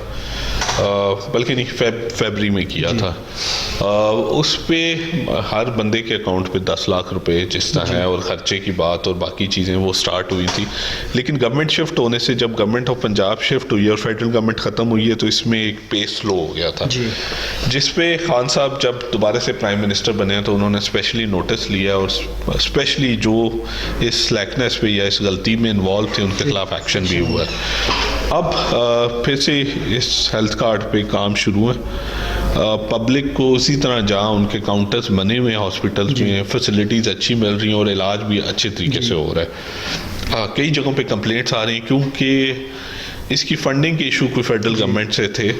बल्कि नहीं फरवरी में किया था। उस पे हर बंदे के अकाउंट पे 10 लाख रुपए जिस तरह है, और ख़र्चे की बात और बाकी चीज़ें वो स्टार्ट हुई थी। लेकिन गवर्नमेंट शिफ्ट होने से, जब गवर्नमेंट ऑफ पंजाब शिफ्ट हुई और फेडरल गवर्नमेंट ख़त्म हुई है, तो इसमें एक पेस स्लो हो गया था, जिस पे खान साहब जब दोबारा से प्राइम मिनिस्टर बने तो उन्होंने स्पेशली नोटिस लिया, और स्पेशली जो इस स्लैकनेस पे या इस गलती में इन्वॉल्व थे उनके खिलाफ एक्शन भी हुआ है। अब फिर से इस हेल्थ कार्ड पे काम शुरू है। पब्लिक को उसी तरह जहाँ उनके काउंटर्स बने हुए हैं हॉस्पिटल्स में, फैसिलिटीज़ अच्छी मिल रही हैं और इलाज भी अच्छे तरीके से हो रहा है। कई जगहों पे कंप्लेंट्स आ रही हैं क्योंकि इसकी फंडिंग के इशू कोई फेडरल गवर्नमेंट से थे,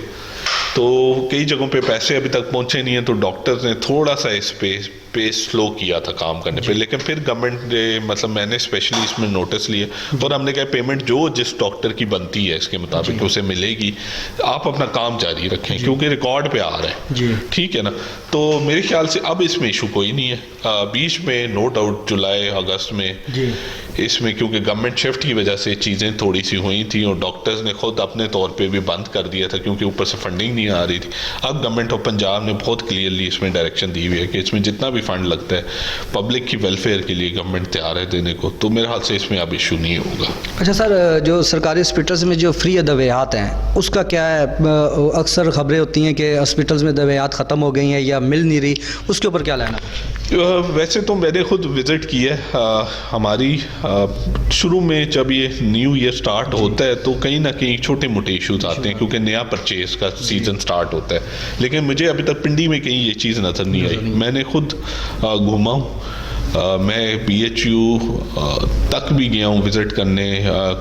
तो कई जगहों पे पैसे अभी तक पहुंचे नहीं हैं, तो डॉक्टर्स ने थोड़ा सा इस पे स्लो किया था काम करने पे। लेकिन फिर गवर्नमेंट ने, मतलब मैंने स्पेशली इसमें नोटिस लिए और हमने कहा पेमेंट जो जिस डॉक्टर की बनती है इसके मुताबिक उसे मिलेगी, आप अपना काम जारी रखें क्योंकि रिकॉर्ड पे आ रहा है, ठीक है ना। तो मेरे ख्याल से अब इसमें इशू कोई नहीं है। बीच में नो डाउट जुलाई अगस्त में इसमें क्योंकि गवर्नमेंट शिफ्ट की वजह से चीज़ें थोड़ी सी हुई थी और डॉक्टर्स ने खुद अपने तौर पे भी बंद कर दिया था क्योंकि ऊपर से फंडिंग नहीं आ रही थी। अब गवर्नमेंट ऑफ पंजाब ने बहुत क्लियरली इसमें डायरेक्शन दी हुई है कि इसमें जितना भी फ़ंड लगता है, पब्लिक की वेलफेयर के लिए गवर्नमेंट तैयार है देने को, तो मेरे ख्याल से इसमें अब इशू नहीं होगा। अच्छा सर, जो सरकारी हॉस्पिटल्स में जो फ्री दवाइयात हैं उसका क्या है? अक्सर खबरें होती हैं कि हॉस्पिटल्स में दवाइयात ख़त्म हो गई हैं या मिल नहीं रही, उसके ऊपर क्या लेना? वैसे तो मैंने खुद विज़िट की है हमारी शुरू में जब ये न्यू ईयर स्टार्ट होता है तो कहीं ना कहीं छोटे मोटे इश्यूज आते हैं क्योंकि नया परचेज का सीज़न स्टार्ट होता है, लेकिन मुझे अभी तक पिंडी में कहीं ये चीज़ नज़र नहीं आई। मैंने खुद घूमा हूँ, मैं BHU तक भी गया हूँ विज़िट करने,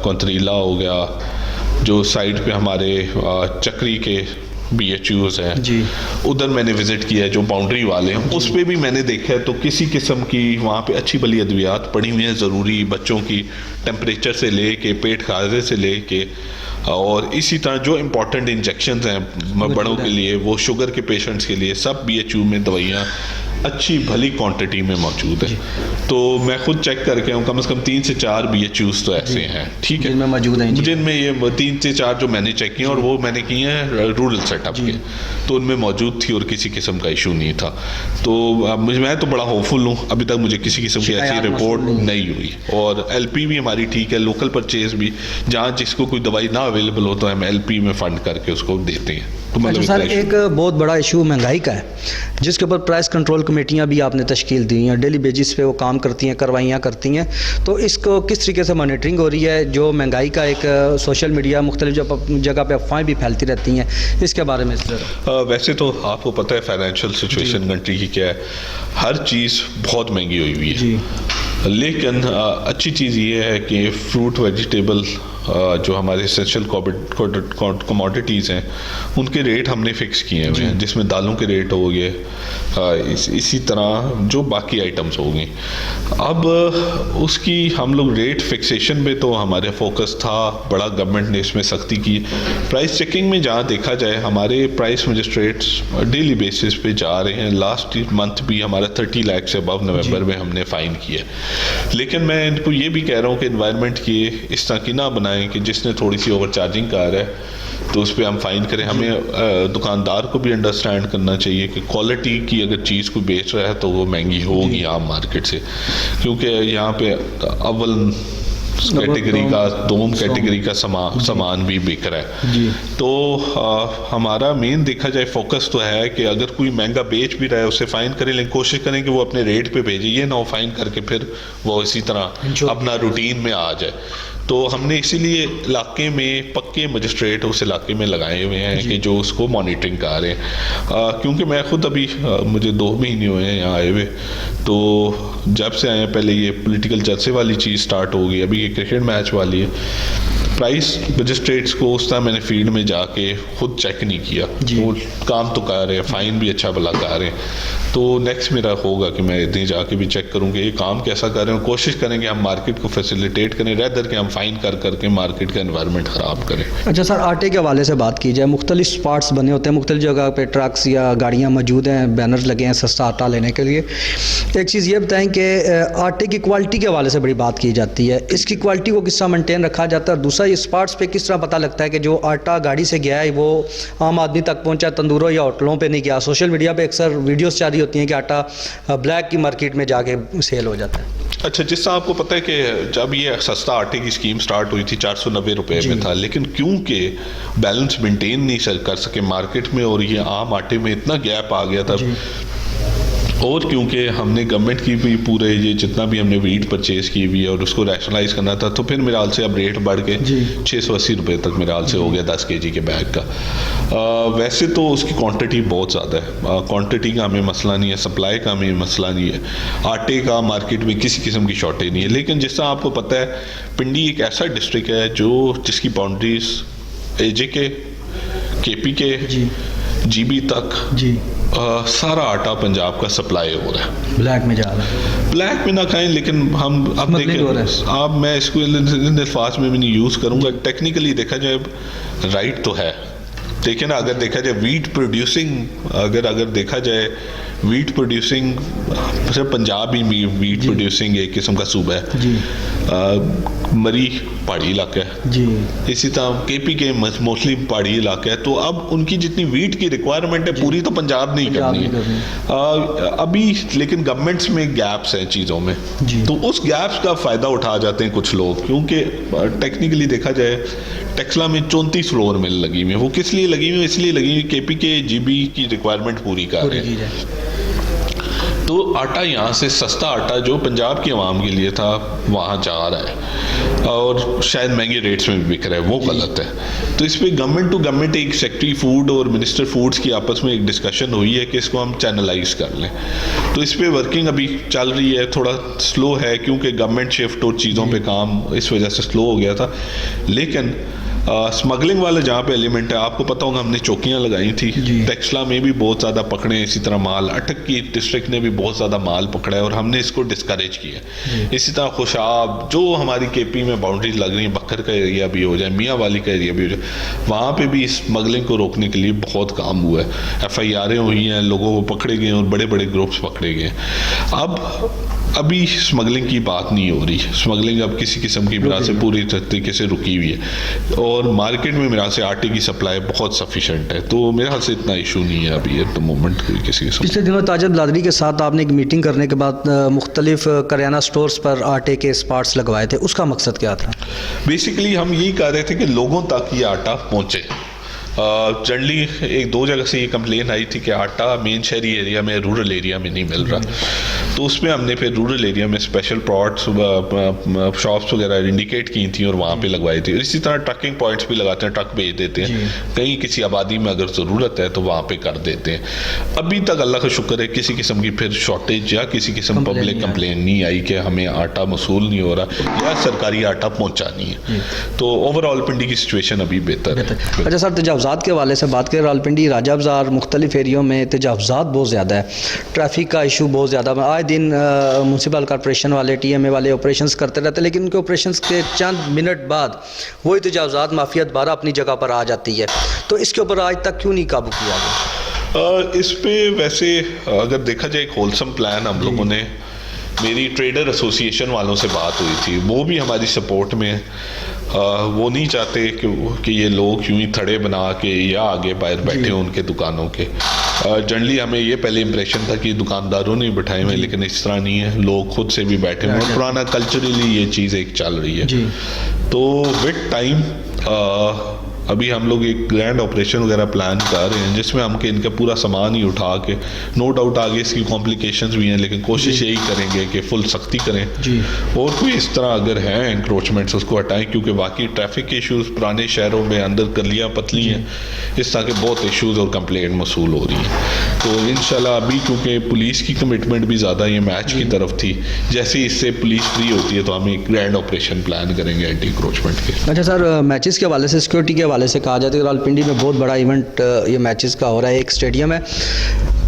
कोंतरीला हो गया, जो साइड पे हमारे चक्री के BHUs हैं जी, उधर मैंने विज़िट किया है जो बाउंड्री वाले हैं, उस पर भी मैंने देखा है तो किसी किस्म की वहाँ पे अच्छी भली अद्वियात पड़ी हुई हैं ज़रूरी, बच्चों की टेम्परेचर से ले के पेट खाजे से ले के, और इसी तरह जो इम्पोर्टेंट इंजेक्शंस हैं बड़ों के लिए, वो शुगर के पेशेंट्स के लिए, सब BHU में दवाइयाँ अच्छी भली क्वांटिटी में मौजूद है। तो मैं खुद चेक करके हूँ, कम से कम 3 से 4 BHUs तो ऐसे हैं, ठीक है, जिनमें मौजूद हैं, जिनमें ये 3 से 4 जो मैंने चेक किए और वो मैंने किए हैं रूरल सेटअप के, तो उनमें मौजूद थी और किसी किस्म का इशू नहीं था। तो मैं तो बड़ा होपफुल हूँ, अभी तक मुझे किसी किस्म की ऐसी रिपोर्ट नहीं हुई, और LP भी हमारी ठीक है, लोकल परचेज भी, जहाँ जिसको कोई दवाई ना अवेलेबल हो तो हम LP में फ़ंड करके उसको देते हैं। तो अच्छा सर, एक बहुत बड़ा इशू महंगाई का है जिसके ऊपर प्राइस कंट्रोल कमेटियां भी आपने तश्कील दी हैं, डेली बेसिस पे वो काम करती हैं, कार्रवाइयाँ करती हैं, तो इसको किस तरीके से मॉनिटरिंग हो रही है? जो महंगाई का एक सोशल मीडिया मुख्तलिफ जगह पे अफवाहें भी फैलती रहती हैं, इसके बारे में सर? वैसे तो आपको पता है फाइनेंशियल सिचुएशन कंट्री की क्या है, हर चीज़ बहुत महंगी हुई हुई है, लेकिन अच्छी चीज़ ये है कि फ्रूट वेजिटेबल जो हमारे एसेंशियल कमोडिटीज़ हैं उनके रेट हमने फ़िक्स किए हुए हैं, जिसमें दालों के रेट हो गए, इसी तरह जो बाकी आइटम्स हो गई। अब उसकी हम लोग रेट फिक्सेशन पे तो हमारे फोकस था, बड़ा गवर्नमेंट ने इसमें सख्ती की। प्राइस चेकिंग में जहाँ देखा जाए हमारे प्राइस मजिस्ट्रेट्स डेली बेसिस पे जा रहे हैं, लास्ट मंथ भी हमारा 30 लाख से अबव नवंबर में हमने फ़ाइन किया, लेकिन मैं इनको ये भी कह रहा हूँ कि इन्वायरमेंट की इस तरह की ना बनाएं कि जिसने थोड़ी सी ओवर चार्जिंग कर रहा है तो उस पर हम फ़ाइन करें। हमें दुकानदार को भी अंडरस्टैंड करना चाहिए कि क्वालिटी की अगर चीज़ को बेच रहा है तो वो महंगी होगी आम मार्केट से, क्योंकि यहाँ पे अव्वल कैटेगरी का, दोम कैटेगरी का सामान भी बिक रहा है। तो हमारा मेन देखा जाए फोकस तो है कि अगर कोई महंगा बेच भी रहा है उसे फ़ाइन करें, लेकिन कोशिश करें कि वो अपने रेट पे भेजे, ये ना हो फ़ाइन करके फिर वो इसी तरह अपना रूटीन में आ जाए। तो हमने इसीलिए इलाके में पक्के मजिस्ट्रेट उस इलाके में लगाए हुए हैं कि जो उसको मॉनिटरिंग कर रहे हैं, क्योंकि मैं खुद अभी मुझे 2 महीने हुए हैं यहाँ आए हुए, तो जब से आए हैं पहले ये पॉलिटिकल जलसे वाली चीज़ स्टार्ट हो गई, अभी ये क्रिकेट मैच वाली है, प्राइस मजिस्ट्रेट्स को उस तरह मैंने फील्ड में जाके खुद चेक नहीं किया, वो काम तो कर रहे हैं, फ़ाइन भी अच्छा भला कर रहे हैं। तो नेक्स्ट मेरा होगा कि मैं इतनी जाके भी चेक करूँ कि ये काम कैसा कर रहे हैं, कोशिश करेंगे हम मार्केट को फैसिलिटेट करें रेदर के हम फ़ाइन कर करके मार्केट का एनवायरनमेंट ख़राब करें। अच्छा सर, आटे के हवाले से बात की जाए, मुख्तलिफ स्पॉट्स बने होते हैं, मुख्तलिफ जगह पे ट्रक्स या गाड़ियाँ मौजूद हैं, बैनर्स लगे हैं सस्ता आटा लेने के लिए। एक चीज़ ये बताएं कि आटे की क्वालिटी के हवाले से बड़ी बात की जाती है, इसकी क्वालिटी को किस तरह मेनटेन रखा जाता है, और दूसरा ये स्पॉट्स पे किस तरह पता लगता है कि जो आटा गाड़ी से गया है वो आम आदमी तक पहुँचा, तंदूरों या होटलों पर नहीं गया? सोशल मीडिया पर अक्सर वीडियोज़ जारी होती हैं कि आटा ब्लैक की मार्केट में जाके सेल हो जाता है। अच्छा, जिस तरह आपको पता है कि जब ये सस्ता आटे की स्कीम स्टार्ट हुई थी 490 रुपए में था, लेकिन क्योंकि बैलेंस मेंटेन नहीं कर सके मार्केट में और ये आम आटे में इतना गैप आ गया था, और क्योंकि हमने गवर्नमेंट की भी पूरे ये जितना भी हमने वीट परचेज की हुई है और उसको रैशनलाइज करना था, तो फिर मेरे हाल से अब रेट बढ़ के 680 रुपये तक मेरे हाल से हो गया 10 kg के बैग का। वैसे तो उसकी क्वांटिटी बहुत ज़्यादा है, क्वांटिटी का हमें मसला नहीं है, सप्लाई का हमें मसला नहीं है, आटे का मार्केट में किसी किस्म की शॉर्टेज नहीं है। लेकिन जिस तरह आपको पता है पिंडी एक ऐसा डिस्ट्रिक्ट है जिसकी बाउंड्रीज AJ KP के GB तक सारा आटा पंजाब का सप्लाई हो रहा है, ब्लैक में जा रहा है। ब्लैक में ना कहें, लेकिन हम अब देखें, आप मैं इसको इन अल्फाज में भी नहीं यूज़ करूँगा, टेक्निकली देखा जाए राइट तो है, देखिए ना, अगर देखा जाए वीट प्रोड्यूसिंग, अगर देखा जाए वीट प्रोड्यूसिंग, सिर्फ पंजाब ही वीट प्रोड्यूसिंग एक किस्म का सूबा है जी। मरी पहाड़ी इलाका है जी। इसी तरह केपी के मोस्टली पहाड़ी इलाका है, तो अब उनकी जितनी वीट की रिक्वायरमेंट है पूरी तो पंजाब नहीं करनी है अभी, लेकिन गवर्नमेंट्स में गैप्स हैं चीज़ों में, तो उस गैप्स का फ़ायदा उठा जाते हैं कुछ लोग, क्योंकि टेक्निकली देखा जाए टेक्सला में 34 फ्लोर मिल लगी हुई है। वो किस लिए लगी हुई है? इसलिए लगी हुई केपी के जीबी की रिक्वायरमेंट पूरी कर रहे हैं। तो आटा यहाँ से सस्ता आटा जो पंजाब की आवाम के लिए था वहाँ जा रहा है और शायद महंगे रेट्स में भी बिक रहा है, वो गलत है। तो इस पर गवर्नमेंट टू गवर्नमेंट एक सेक्रेटरी फूड और मिनिस्टर फूड्स की आपस में एक डिस्कशन हुई है कि इसको हम चैनलाइज कर लें। तो इस पर वर्किंग अभी चल रही है, थोड़ा स्लो है क्योंकि गवर्नमेंट शिफ्ट और चीज़ों पे काम इस वजह से स्लो हो गया था। लेकिन स्मगलिंग वाला जहाँ पे एलिमेंट है, आपको पता होगा हमने चौकियाँ लगाई थी, टेक्सला में भी बहुत ज़्यादा पकड़े, इसी तरह माल अटक की डिस्ट्रिक्ट ने भी बहुत ज़्यादा माल पकड़ा है और हमने इसको डिस्करेज किया। इसी तरह खुशाब जो हमारी केपी में बाउंड्रीज लग रही हैं, बखर का एरिया भी हो जाए, मियाँ वाली का एरिया भी हो जाए, वहाँ पर भी स्मगलिंग को रोकने के लिए बहुत काम हुआ है। FIR हुई हैं, लोगों को पकड़े गए और बड़े बड़े ग्रुप्स पकड़े गए। अभी स्मगलिंग की बात नहीं हो रही, स्मगलिंग अब किसी किस्म की मेरा से पूरी तरीके से रुकी हुई है और मार्केट में मेरा से आटे की सप्लाई बहुत सफिशेंट है, तो मेरे ख्याल से इतना इशू नहीं है अभी एट द मोमेंट किसी किस्म। पिछले दिनों ताजर बिरादरी के साथ आपने एक मीटिंग करने के बाद मुख्तलिफ करियाना स्टोर्स पर आटे के स्पॉट्स लगवाए थे, उसका मकसद क्या था? बेसिकली हम यही कह रहे थे कि लोगों तक ये आटा पहुँचे। जनरली एक दो जगह से ये कंप्लेन आई थी कि आटा मेन शहरी एरिया में, रूरल एरिया में नहीं मिल रहा, तो उसमें हमने फिर रूरल एरिया में स्पेशल प्लॉट्स शॉप्स वगैरह इंडिकेट की थी और वहाँ पे लगवाई थी। इसी तरह ट्रकिंग पॉइंट्स भी लगाते हैं, ट्रक भेज देते हैं, कहीं किसी आबादी में अगर ज़रूरत है तो वहाँ पे कर देते हैं। अभी तक अल्लाह का शुक्र है किसी किस्म की फिर शॉर्टेज या किसी किस्म पब्लिक कंप्लेन नहीं आई कि हमें आटा मसूल नहीं हो रहा या सरकारी आटा पहुँचा नहीं है। तो ओवरऑल पिंडी की सिचुएशन अभी बेहतर है। अच्छा सर, तजावज़ात के हवाले से बात करें, रावलपिंडी राजा बाज़ार मुख्तलिफ एरियों में तजावज़ात बहुत ज़्यादा है, ट्रैफिक का इशू बहुत ज़्यादा है। आए दिन म्यूनसिपल कॉर्पोरेशन वाले, TMA वाले ऑपरेशंस करते रहते हैं, लेकिन उनके ऑपरेशंस के चंद मिनट बाद वही तजावज़ात माफिया दोबारा अपनी जगह पर आ जाती है। तो इसके ऊपर आज तक क्यों नहीं काबू किया गया? इस पे वैसे अगर देखा जाए एक होलसम प्लान हम लोगों ने, मेरी ट्रेडर एसोसिएशन वालों से बात हुई थी, वो भी हमारी सपोर्ट में। वो नहीं चाहते कि ये लोग यूं ही थड़े बना के या आगे बाहर बैठे हों उनके दुकानों के। जनरली हमें ये पहले इंप्रेशन था कि दुकानदारों ने बिठाए हुए, लेकिन इस तरह नहीं है, लोग खुद से भी बैठे हुए हैं। पुराना कल्चरली ये चीज़ एक चल रही है। तो विद टाइम अभी हम लोग एक ग्रैंड ऑपरेशन वगैरह प्लान कर रहे हैं जिसमें हम इनका पूरा सामान ही उठा के, नो डाउट आगे इसकी कॉम्प्लिकेशंस भी हैं, लेकिन कोशिश यही करेंगे कि फुल सख्ती करें और कोई इस तरह अगर हैं इंक्रोचमेंट्स उसको हटाएं, क्योंकि बाकी ट्रैफिक के इशूज़ पुराने शहरों में अंदर गलियाँ पतली हैं, इस तरह के बहुत इशूज़ और कंप्लेंट मसूल हो रही हैं। तो इंशाल्लाह अभी क्योंकि पुलिस की कमिटमेंट भी ज़्यादा ये मैच की तरफ थी, जैसे ही इससे पुलिस फ्री होती है तो हम एक ग्रैंड ऑपरेशन प्लान करेंगे एंटी इंक्रोचमेंट के। अच्छा सर, मैचेस के हवाले से, सिक्योरिटी के हवाले से कहा जाता है कि रावलपिंडी में बहुत बड़ा इवेंट ये मैचेस का हो रहा है, एक स्टेडियम है,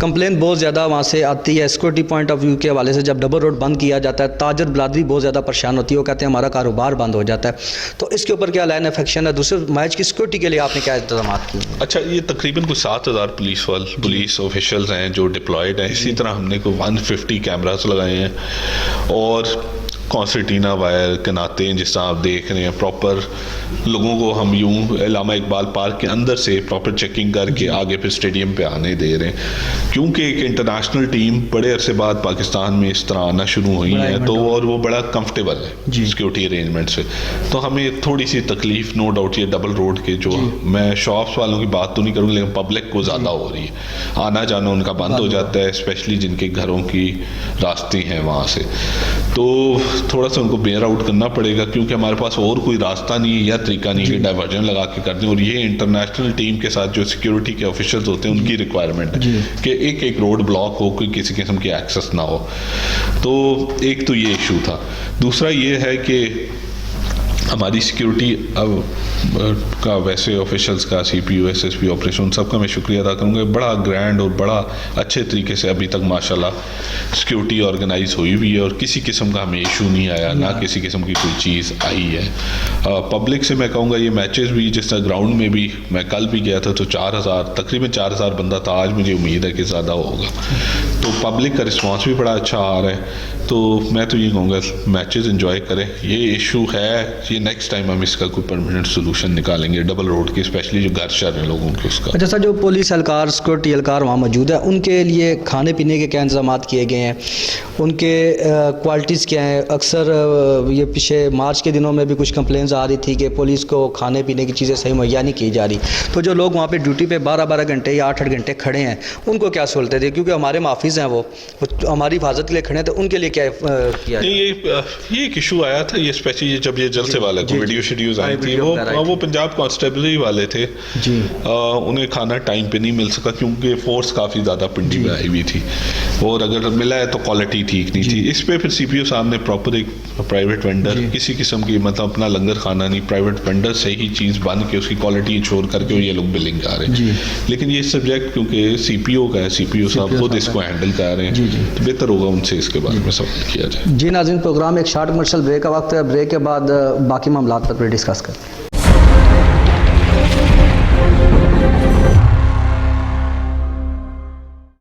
कंप्लेन बहुत ज़्यादा वहाँ से आती है। सिक्योरिटी पॉइंट ऑफ व्यू के हवाले से जब डबल रोड बंद किया जाता है, ताजर बिरादरी बहुत ज़्यादा परेशान होती है, वो कहते हैं हमारा कारोबार बंद हो जाता है। तो इसके ऊपर क्या लाइन अफेक्शन है? दूसरे मैच की सिक्योरिटी के लिए आपने क्या इंतजाम किए? अच्छा, ये तकरीबन कुछ 7000 पुलिस ऑफिशियल्स हैं जो डिप्लॉयड हैं। इसी तरह हमने कोई 150 कैमरास लगाए हैं और कॉन्सर्टीना वायर के नाते जिस तरह आप देख रहे हैं, प्रॉपर लोगों को हम यूं इलामा इकबाल पार्क के अंदर से प्रॉपर चेकिंग करके आगे फिर स्टेडियम पे आने दे रहे हैं, क्योंकि एक इंटरनेशनल टीम बड़े अरसे बाद पाकिस्तान में इस तरह आना शुरू हुई है, तो और वो बड़ा कंफर्टेबल है सिक्योरिटी अरेंजमेंट से। तो हमें थोड़ी सी तकलीफ नो डाउट ये डबल रोड के जो, मैं शॉप्स वालों की बात तो नहीं करूँगा, लेकिन पब्लिक को ज़्यादा हो रही है, आना जाना उनका बंद हो जाता है, स्पेशली जिनके घरों की रास्ते हैं वहाँ से। तो थोड़ा सा उनको बेयर आउट करना पड़ेगा, क्योंकि हमारे पास और कोई रास्ता नहीं है या तरीका नहीं है कि डाइवर्जन लगा के कर दें। और ये इंटरनेशनल टीम के साथ जो सिक्योरिटी के ऑफिशियल्स होते हैं उनकी रिक्वायरमेंट है कि एक एक रोड ब्लॉक हो, कोई किसी किस्म की एक्सेस ना हो। तो एक तो ये इशू था। दूसरा ये है कि हमारी सिक्योरिटी का वैसे ऑफिशियल्स का सीपीयू एसएसपी ऑपरेशन सबका मैं शुक्रिया अदा करूँगा। बड़ा ग्रैंड और बड़ा अच्छे तरीके से अभी तक माशाल्लाह सिक्योरिटी ऑर्गेनाइज हुई हुई है और किसी किस्म का हमें इशू नहीं आया, ना किसी किस्म की कोई चीज़ आई है। पब्लिक से मैं कहूँगा ये मैचेस भी जिस तरह ग्राउंड में भी मैं कल भी गया था तो 4000 तकरीबन 4000 बंदा था, आज मुझे उम्मीद है कि ज़्यादा होगा। तो पब्लिक का रिस्पॉन्स भी बड़ा अच्छा आ रहा है। तो मैं तो ये कहूँगा मैचेस एंजॉय करें। ये इशू है, ये नेक्स्ट टाइम हम इसका कोई परमानेंट सोल्यूशन निकालेंगे डबल रोड के, स्पेशली जो घर शहर है लोगों के उसका। अच्छा सर, जो पुलिस एहलकार सिक्योरिटी एहलकार वहाँ मौजूद है उनके लिए खाने पीने के क्या इंतजाम किए गए हैं, उनके क्वालिटीज़ क्या हैं? अक्सर ये पीछे मार्च के दिनों में भी कुछ कंप्लेंट्स आ रही थी कि पुलिस को खाने पीने की चीज़ें सही मुहैया नहीं की जा रही, तो जो लोग वहाँ पे ड्यूटी पे 12-12 घंटे या 8-8 घंटे खड़े हैं उनको क्या सहूलतें दी? क्योंकि हमारे माफिज हैं वो हमारी हिफाजत के लिए खड़े हैं, तो उनके लिए क्या किया? नहीं, ये एक इशू आया था, ये स्पेशली जब ये जलसे वाले को वीडियो शेड्यूल्स आई थी, वो पंजाब कांस्टेबल वाले थे जी। उन्हें खाना टाइम पे नहीं मिल सका क्योंकि फोर्स काफ़ी ज़्यादा पिंडी में आई हुई थी और अगर मिला है तो क्वालिटी ठीक नहीं थी। इस पे फिर सीपीओ साहब ने प्रॉपर एक प्राइवेट वेंडर, किसी किस्म की मतलब अपना लंगर खाना नहीं, प्राइवेट वेंडर से ही चीज़ बन के उसकी क्वालिटी इंश्योर करके ये लोग बिलिंग कर रहे हैं। लेकिन ये सब्जेक्ट क्योंकि सीपीओ का है, सीपीओ साहब खुद इसको हैंडल कर रहे हैं, तो बेहतर होगा उनसे इसके बारे में सवाल किया जाए। जी नाज़रीन, प्रोग्राम एक शॉर्ट कमर्शियल ब्रेक का वक्त है, ब्रेक के बाद बाकी मामलात पर डिस्कस करते हैं।